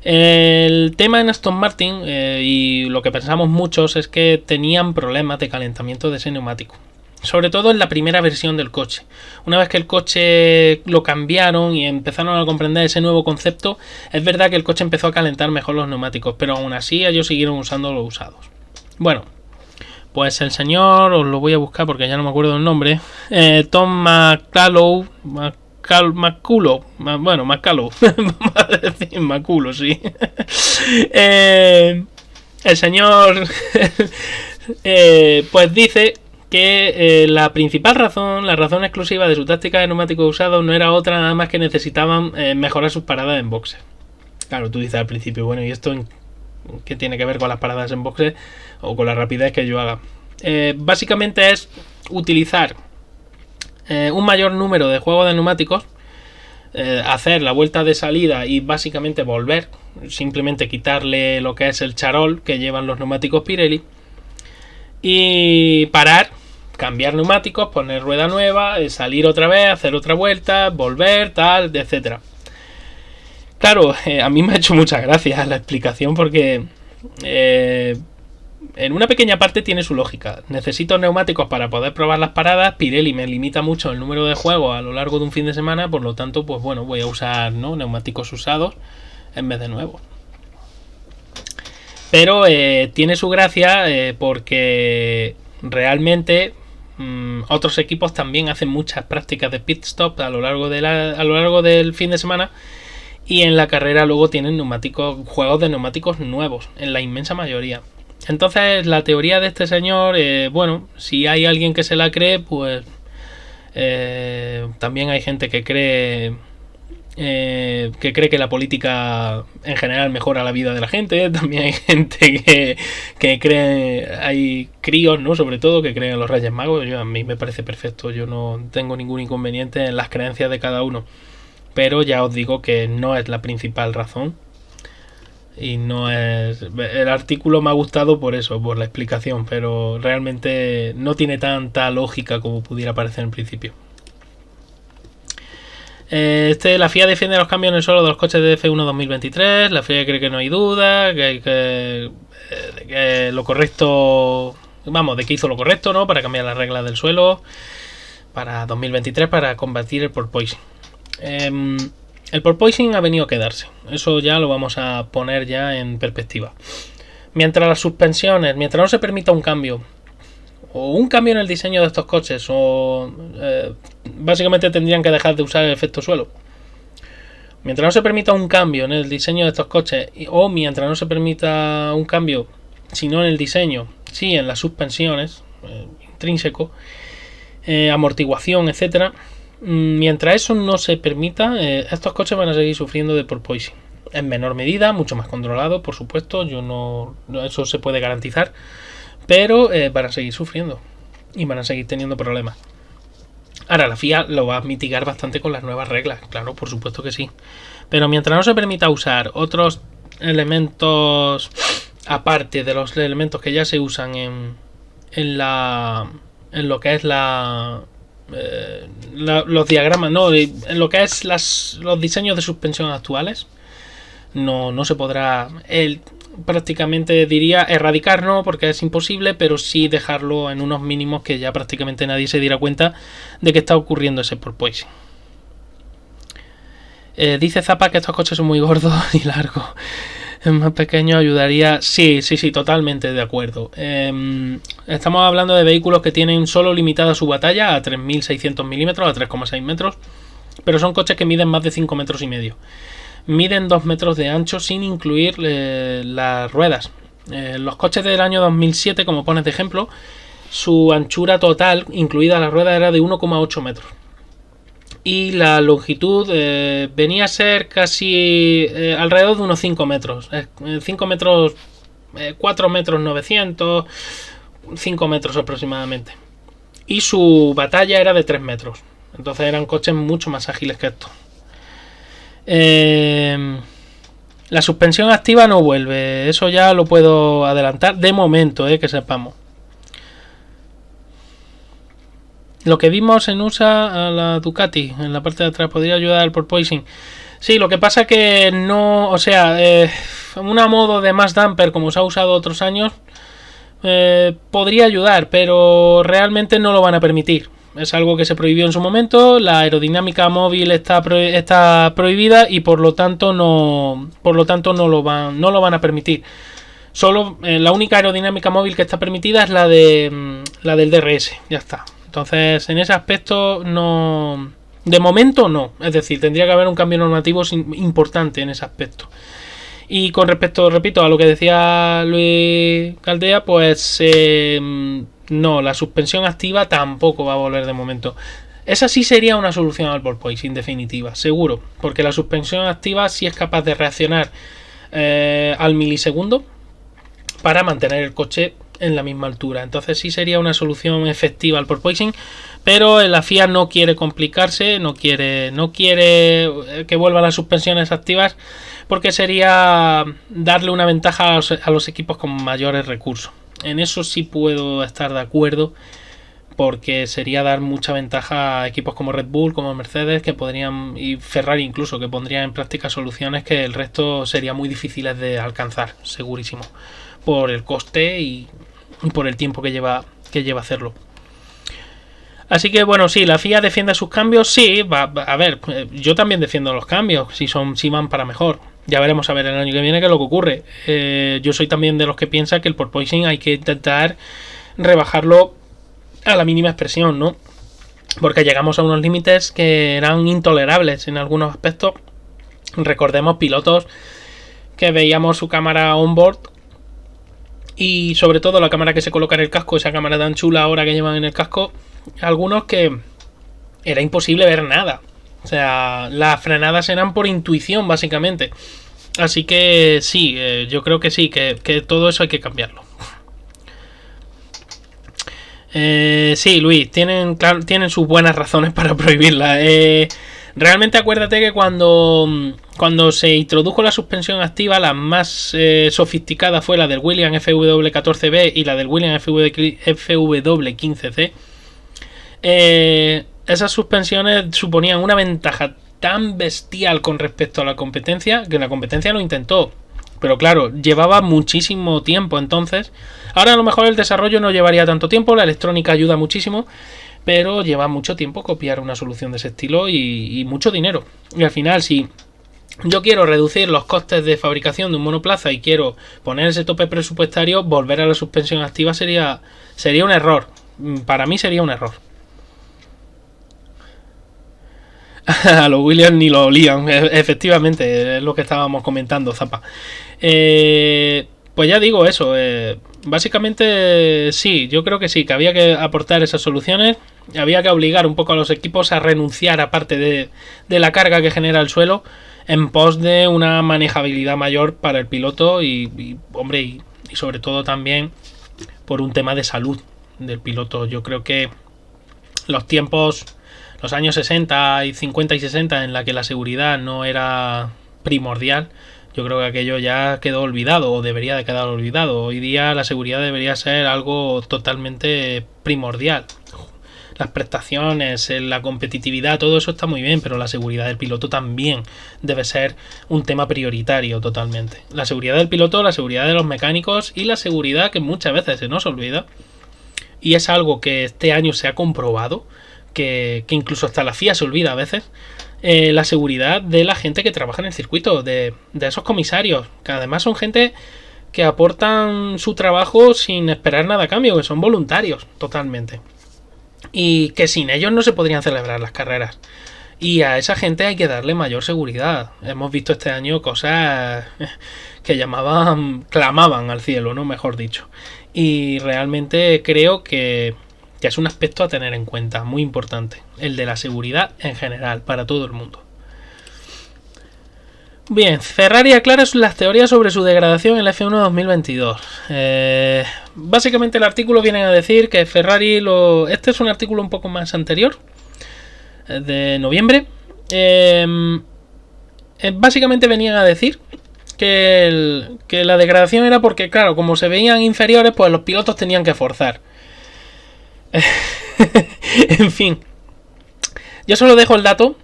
El tema en Aston Martin y lo que pensamos muchos es que tenían problemas de calentamiento de ese neumático, sobre todo en la primera versión del coche. Una vez que el coche lo cambiaron y empezaron a comprender ese nuevo concepto, es verdad que el coche empezó a calentar mejor los neumáticos, pero aún así ellos siguieron usando los usados. Bueno, pues el señor, os lo voy a buscar porque ya no me acuerdo el nombre, Tom McCullough, vamos a decir McCullough, sí. El señor pues dice que la principal razón, la razón exclusiva de su táctica de neumáticos usados no era otra nada más que necesitaban mejorar sus paradas en boxes. Claro, tú dices al principio, bueno, ¿y esto qué tiene que ver con las paradas en boxes o con la rapidez que yo haga? Básicamente es utilizar un mayor número de juegos de neumáticos, hacer la vuelta de salida y básicamente volver, simplemente quitarle lo que es el charol que llevan los neumáticos Pirelli y parar, cambiar neumáticos, poner rueda nueva, salir otra vez, hacer otra vuelta, volver, tal, etcétera. Claro, a mí me ha hecho mucha gracia la explicación porque en una pequeña parte tiene su lógica. Necesito neumáticos para poder probar las paradas. Pirelli me limita mucho el número de juegos a lo largo de un fin de semana, por lo tanto, pues bueno, voy a usar, ¿no?, neumáticos usados en vez de nuevos. Pero tiene su gracia porque realmente otros equipos también hacen muchas prácticas de pit stop a lo largo del fin de semana, y en la carrera luego tienen juegos de neumáticos nuevos, en la inmensa mayoría. Entonces la teoría de este señor, bueno, si hay alguien que se la cree, pues También hay gente que cree que la política en general mejora la vida de la gente. También hay gente que cree, hay críos, ¿no? Sobre todo, que creen en los Reyes Magos. A mí me parece perfecto, yo no tengo ningún inconveniente en las creencias de cada uno, pero ya os digo que no es la principal razón. Y no es... El artículo me ha gustado por eso, por la explicación, pero realmente no tiene tanta lógica como pudiera parecer en principio. La FIA defiende los cambios en el suelo de los coches de F1 2023. La FIA cree que no hay duda, que lo correcto, vamos, de que hizo lo correcto, ¿no? Para cambiar las reglas del suelo para 2023 para combatir el porpoising. El porpoising ha venido a quedarse. Eso ya lo vamos a poner ya en perspectiva. Mientras las suspensiones, mientras no se permita un cambio o un cambio en el diseño de estos coches, o básicamente tendrían que dejar de usar el efecto suelo. Mientras no se permita un cambio en el diseño de estos coches, o mientras no se permita un cambio, sino en el diseño, sí, en las suspensiones, intrínseco, amortiguación, etcétera, mientras eso no se permita, estos coches van a seguir sufriendo de porpoising. En menor medida, mucho más controlado, por supuesto, eso se puede garantizar, pero van a seguir sufriendo y van a seguir teniendo problemas. Ahora, la FIA lo va a mitigar bastante con las nuevas reglas, claro, por supuesto que sí. Pero mientras no se permita usar otros elementos aparte de los elementos que ya se usan en lo que es los diagramas, no, en lo que es los diseños de suspensión actuales, no se podrá... prácticamente diría erradicar, no, porque es imposible, pero sí dejarlo en unos mínimos que ya prácticamente nadie se diera cuenta de que está ocurriendo ese porpoising. Dice Zapa que estos coches son muy gordos y largos. Más pequeño ayudaría. Sí, totalmente de acuerdo. Estamos hablando de vehículos que tienen solo limitada su batalla a 3.600 milímetros, a 3,6 metros, pero son coches que miden más de 5 metros y medio. Miden 2 metros de ancho sin incluir las ruedas. Los coches del año 2007, como pones de ejemplo, su anchura total, incluida la rueda, era de 1,8 metros. Y la longitud venía a ser casi alrededor de unos 5 metros. 5 metros, 4 metros 900, 5 metros aproximadamente. Y su batalla era de 3 metros. Entonces eran coches mucho más ágiles que estos. La suspensión activa no vuelve, eso ya lo puedo adelantar de momento, que sepamos. Lo que vimos en USA a la Ducati en la parte de atrás podría ayudar al porpoising. Sí, lo que pasa que no, o sea, una modo de mass damper como se ha usado otros años podría ayudar, pero realmente no lo van a permitir. Es algo que se prohibió en su momento. La aerodinámica móvil está prohibida y por lo tanto no lo van a permitir. Solo la única aerodinámica móvil que está permitida es la del DRS. Ya está. Entonces, en ese aspecto no, de momento no. Es decir, tendría que haber un cambio normativo importante en ese aspecto. Y con respecto, repito, a lo que decía Luis Caldea, pues no, la suspensión activa tampoco va a volver de momento. Esa sí sería una solución al porpoising definitiva, seguro, porque la suspensión activa sí es capaz de reaccionar al milisegundo para mantener el coche en la misma altura. Entonces sí sería una solución efectiva al porpoising, pero la FIA no quiere complicarse, no quiere que vuelvan las suspensiones activas, porque sería darle una ventaja a los equipos con mayores recursos. En eso sí puedo estar de acuerdo, porque sería dar mucha ventaja a equipos como Red Bull, como Mercedes, que podrían, y Ferrari incluso, que pondrían en práctica soluciones que el resto sería muy difíciles de alcanzar, segurísimo, por el coste y por el tiempo que lleva hacerlo. Así que bueno, sí, la FIA defiende sus cambios, sí, a ver, yo también defiendo los cambios, si van para mejor. Ya veremos a ver el año que viene qué es lo que ocurre. Yo soy también de los que piensa que el porpoising hay que intentar rebajarlo a la mínima expresión, ¿no? Porque llegamos a unos límites que eran intolerables en algunos aspectos. Recordemos pilotos que veíamos su cámara on-board y sobre todo la cámara que se coloca en el casco, esa cámara tan chula ahora que llevan en el casco, algunos que era imposible ver nada. O sea, las frenadas eran por intuición, básicamente. Así que sí, yo creo que sí, que todo eso hay que cambiarlo. Sí, Luis, tienen sus buenas razones para prohibirla. Realmente acuérdate que cuando se introdujo la suspensión activa, la más sofisticada fue la del Williams FW14B y la del Williams FW15C. Esas suspensiones suponían una ventaja tan bestial con respecto a la competencia que la competencia lo intentó. Pero claro, llevaba muchísimo tiempo entonces. Ahora a lo mejor el desarrollo no llevaría tanto tiempo, la electrónica ayuda muchísimo, pero lleva mucho tiempo copiar una solución de ese estilo y mucho dinero. Y al final, si yo quiero reducir los costes de fabricación de un monoplaza y quiero poner ese tope presupuestario, volver a la suspensión activa sería un error. Para mí sería un error. A los Williams ni lo olían, efectivamente, es lo que estábamos comentando, Zapa. Pues ya digo eso, básicamente sí, yo creo que sí, que había que aportar esas soluciones, había que obligar un poco a los equipos a renunciar a parte de la carga que genera el suelo en pos de una manejabilidad mayor para el piloto hombre, y sobre todo también por un tema de salud del piloto. Yo creo que los años 60 y 50 y 60 en la que la seguridad no era primordial, yo creo que aquello ya quedó olvidado o debería de quedar olvidado. Hoy día la seguridad debería ser algo totalmente primordial. Las prestaciones, la competitividad, todo eso está muy bien, pero la seguridad del piloto también debe ser un tema prioritario totalmente. La seguridad del piloto, la seguridad de los mecánicos y la seguridad que muchas veces se nos olvida, y es algo que este año se ha comprobado, que incluso hasta la FIA se olvida a veces, la seguridad de la gente que trabaja en el circuito, de esos comisarios, que además son gente que aportan su trabajo sin esperar nada a cambio, que son voluntarios totalmente, y que sin ellos no se podrían celebrar las carreras. Y a esa gente hay que darle mayor seguridad. Hemos visto este año cosas que clamaban al cielo, ¿no? Mejor dicho. Y realmente creo que es un aspecto a tener en cuenta, muy importante, el de la seguridad en general, para todo el mundo. Bien, Ferrari aclara las teorías sobre su degradación en el F1 2022. Básicamente el artículo viene a decir que Ferrari Este es un artículo un poco más anterior, de noviembre. Básicamente venían a decir que la degradación era porque, claro, como se veían inferiores, pues los pilotos tenían que forzar. En fin, yo solo dejo el dato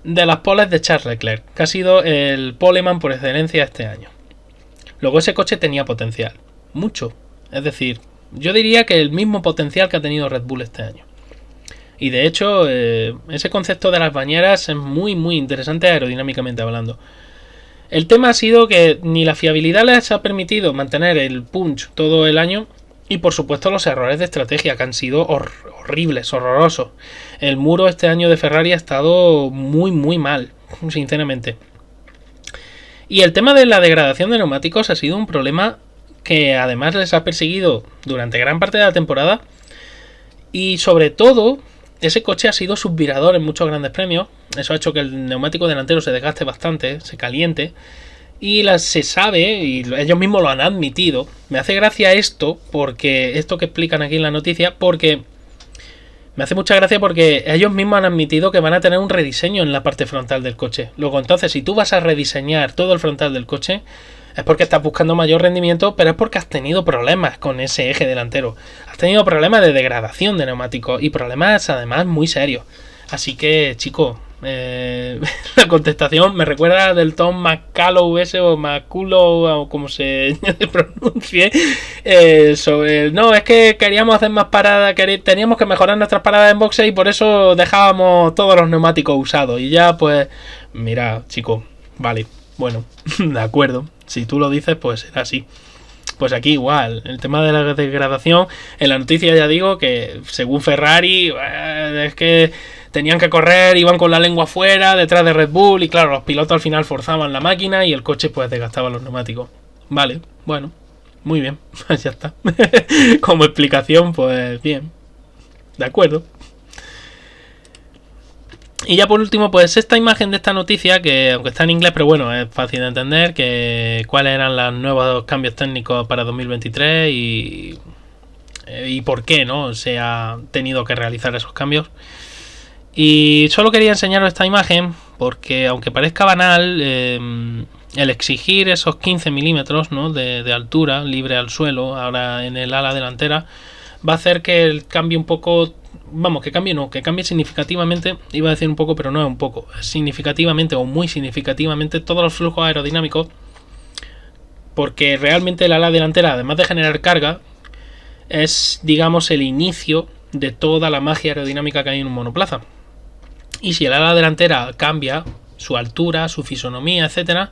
de las poles de Charles Leclerc, que ha sido el poleman por excelencia este año. Luego ese coche tenía potencial, mucho, es decir, yo diría que el mismo potencial que ha tenido Red Bull este año. Y de hecho ese concepto de las bañeras es muy muy interesante aerodinámicamente hablando. El tema ha sido que ni la fiabilidad les ha permitido mantener el punch todo el año, y por supuesto los errores de estrategia, que han sido horribles, horrorosos. El muro este año de Ferrari ha estado muy muy mal, sinceramente. Y el tema de la degradación de neumáticos ha sido un problema que además les ha perseguido durante gran parte de la temporada. Y sobre todo, ese coche ha sido subvirador en muchos grandes premios. Eso ha hecho que el neumático delantero se desgaste bastante, se caliente. Y se sabe, y ellos mismos lo han admitido. Me hace gracia esto que explican aquí en la noticia, porque me hace mucha gracia porque ellos mismos han admitido que van a tener un rediseño en la parte frontal del coche. Luego, entonces, si tú vas a rediseñar todo el frontal del coche, es porque estás buscando mayor rendimiento, pero es porque has tenido problemas con ese eje delantero. Has tenido problemas de degradación de neumáticos y problemas además muy serios. Así que, chicos, la contestación me recuerda del Tom McCullough ese, o McCullough, o como se pronuncie, sobre no, es que queríamos hacer más paradas, teníamos que mejorar nuestras paradas en boxe y por eso dejábamos todos los neumáticos usados. Y ya, pues, mira, chicos, vale, bueno, de acuerdo, si tú lo dices, pues será así. Pues aquí igual, el tema de la degradación, en la noticia ya digo que según Ferrari, es que tenían que correr, iban con la lengua afuera, detrás de Red Bull, y claro, los pilotos al final forzaban la máquina y el coche pues desgastaba los neumáticos. Vale, bueno, muy bien, ya está. Como explicación, pues bien, de acuerdo. Y ya por último, pues esta imagen de esta noticia, que aunque está en inglés, pero bueno, es fácil de entender, que cuáles eran los nuevos cambios técnicos para 2023 y por qué, ¿no? Se ha tenido que realizar esos cambios. Y solo quería enseñaros esta imagen porque, aunque parezca banal, el exigir esos 15 milímetros, ¿no?, de altura libre al suelo ahora en el ala delantera va a hacer que cambie un poco. Vamos, que cambie significativamente. Iba a decir un poco, pero no es un poco. Significativamente o muy significativamente todos los flujos aerodinámicos. Porque realmente el ala delantera, además de generar carga, es, digamos, el inicio de toda la magia aerodinámica que hay en un monoplaza. Y si el ala delantera cambia su altura, su fisonomía, etcétera,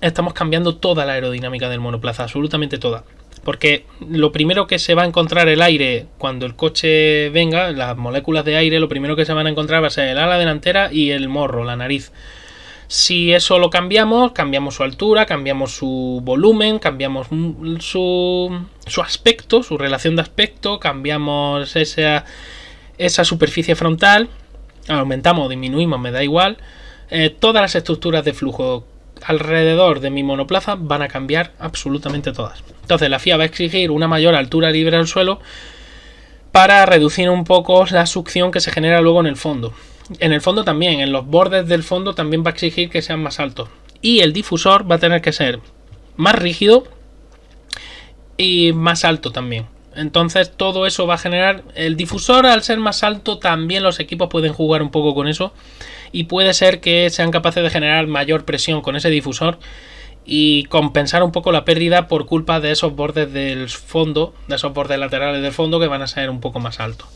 estamos cambiando toda la aerodinámica del monoplaza, absolutamente toda. Porque lo primero que se va a encontrar el aire cuando el coche venga, las moléculas de aire, lo primero que se van a encontrar va a ser el ala delantera y el morro, la nariz. Si eso lo cambiamos su altura, cambiamos su volumen, cambiamos su aspecto, su relación de aspecto, cambiamos esa superficie frontal, aumentamos o disminuimos, me da igual. Todas las estructuras de flujo alrededor de mi monoplaza van a cambiar absolutamente todas. Entonces la FIA va a exigir una mayor altura libre al suelo para reducir un poco la succión que se genera luego en el fondo. En el fondo también, en los bordes del fondo también va a exigir que sean más altos. Y el difusor va a tener que ser más rígido y más alto también. Entonces todo eso va a generar. El difusor, al ser más alto, también los equipos pueden jugar un poco con eso. Y puede ser que sean capaces de generar mayor presión con ese difusor y compensar un poco la pérdida por culpa de esos bordes del fondo, de esos bordes laterales del fondo, que van a ser un poco más altos.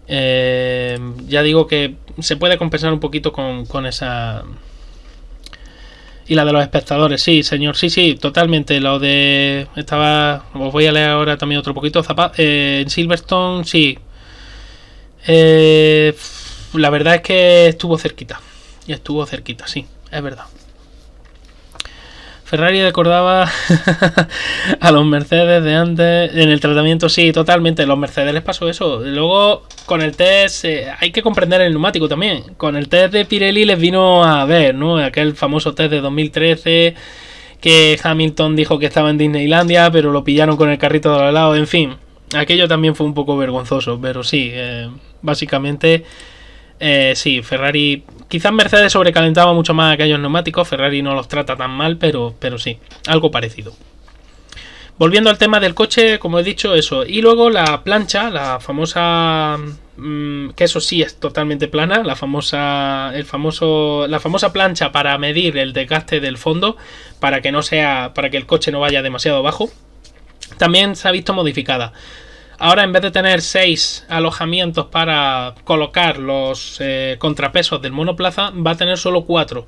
Ya digo que se puede compensar un poquito con esa. Y la de los espectadores, sí, señor, sí, totalmente. Lo de. Os voy a leer ahora también otro poquito. En Silverstone, sí. La verdad es que estuvo cerquita. Sí, es verdad. Ferrari recordaba a los Mercedes de antes en el tratamiento, sí, totalmente. Los Mercedes les pasó eso. Luego, con el test, hay que comprender el neumático también. Con el test de Pirelli les vino a ver, ¿no? Aquel famoso test de 2013 que Hamilton dijo que estaba en Disneylandia, pero lo pillaron con el carrito de al lado. En fin, aquello también fue un poco vergonzoso, pero sí, básicamente. Sí, Ferrari. Quizás Mercedes sobrecalentaba mucho más aquellos neumáticos. Ferrari no los trata tan mal, pero sí, algo parecido. Volviendo al tema del coche, como he dicho, eso. Y luego la plancha, la famosa. Que eso sí es totalmente plana. La famosa plancha para medir el desgaste del fondo. Para que el coche no vaya demasiado bajo. También se ha visto modificada. Ahora, en vez de tener 6 alojamientos para colocar los contrapesos del monoplaza, va a tener solo 4.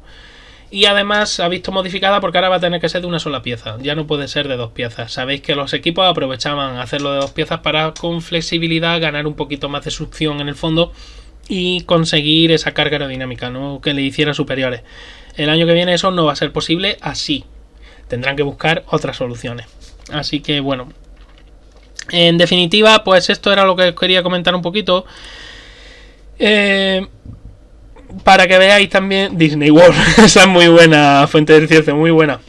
Y además se ha visto modificada porque ahora va a tener que ser de una sola pieza. Ya no puede ser de 2 piezas. Sabéis que los equipos aprovechaban hacerlo de 2 piezas para, con flexibilidad, ganar un poquito más de succión en el fondo y conseguir esa carga aerodinámica, ¿no?, que le hiciera superiores. El año que viene eso no va a ser posible así. Tendrán que buscar otras soluciones. Así que bueno. En definitiva, pues esto era lo que os quería comentar un poquito. Para que veáis también Disney World. Esa es muy buena fuente de ciencia, muy buena.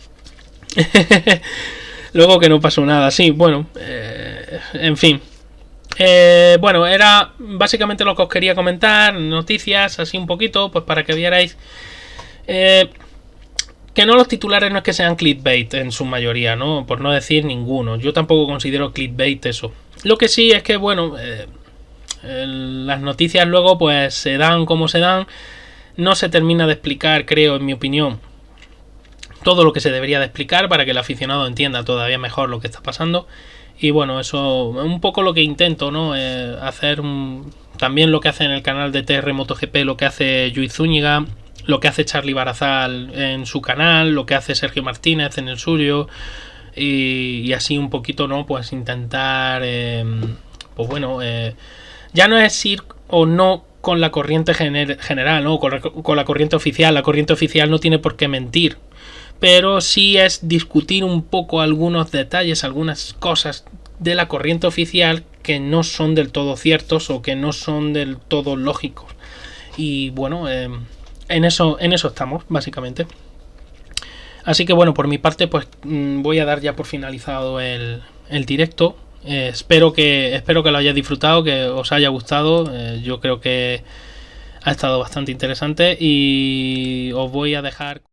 Luego que no pasó nada. Sí, bueno. En fin. Bueno, era básicamente lo que os quería comentar. Noticias, así un poquito, pues para que vierais. Que no, los titulares no es que sean clickbait en su mayoría, ¿no? Por no decir ninguno. Yo tampoco considero clickbait eso. Lo que sí es que, bueno, las noticias luego pues se dan como se dan. No se termina de explicar, creo, en mi opinión, todo lo que se debería de explicar para que el aficionado entienda todavía mejor lo que está pasando. Y bueno, eso es un poco lo que intento, ¿no? Hacer también lo que hace en el canal de TR MotoGP, lo que hace Lluís Zúñiga, lo que hace Charlie Barazal en su canal, lo que hace Sergio Martínez en el suyo, y así un poquito, ¿no? Pues intentar, pues bueno, ya no es ir o no con la corriente general, ¿no? Con la corriente oficial. La corriente oficial no tiene por qué mentir, pero sí es discutir un poco algunos detalles, algunas cosas de la corriente oficial que no son del todo ciertos o que no son del todo lógicos. Y bueno, en eso estamos, básicamente. Así que bueno, por mi parte, pues voy a dar ya por finalizado el directo. Espero que lo hayáis disfrutado, que os haya gustado. Yo creo que ha estado bastante interesante y os voy a dejar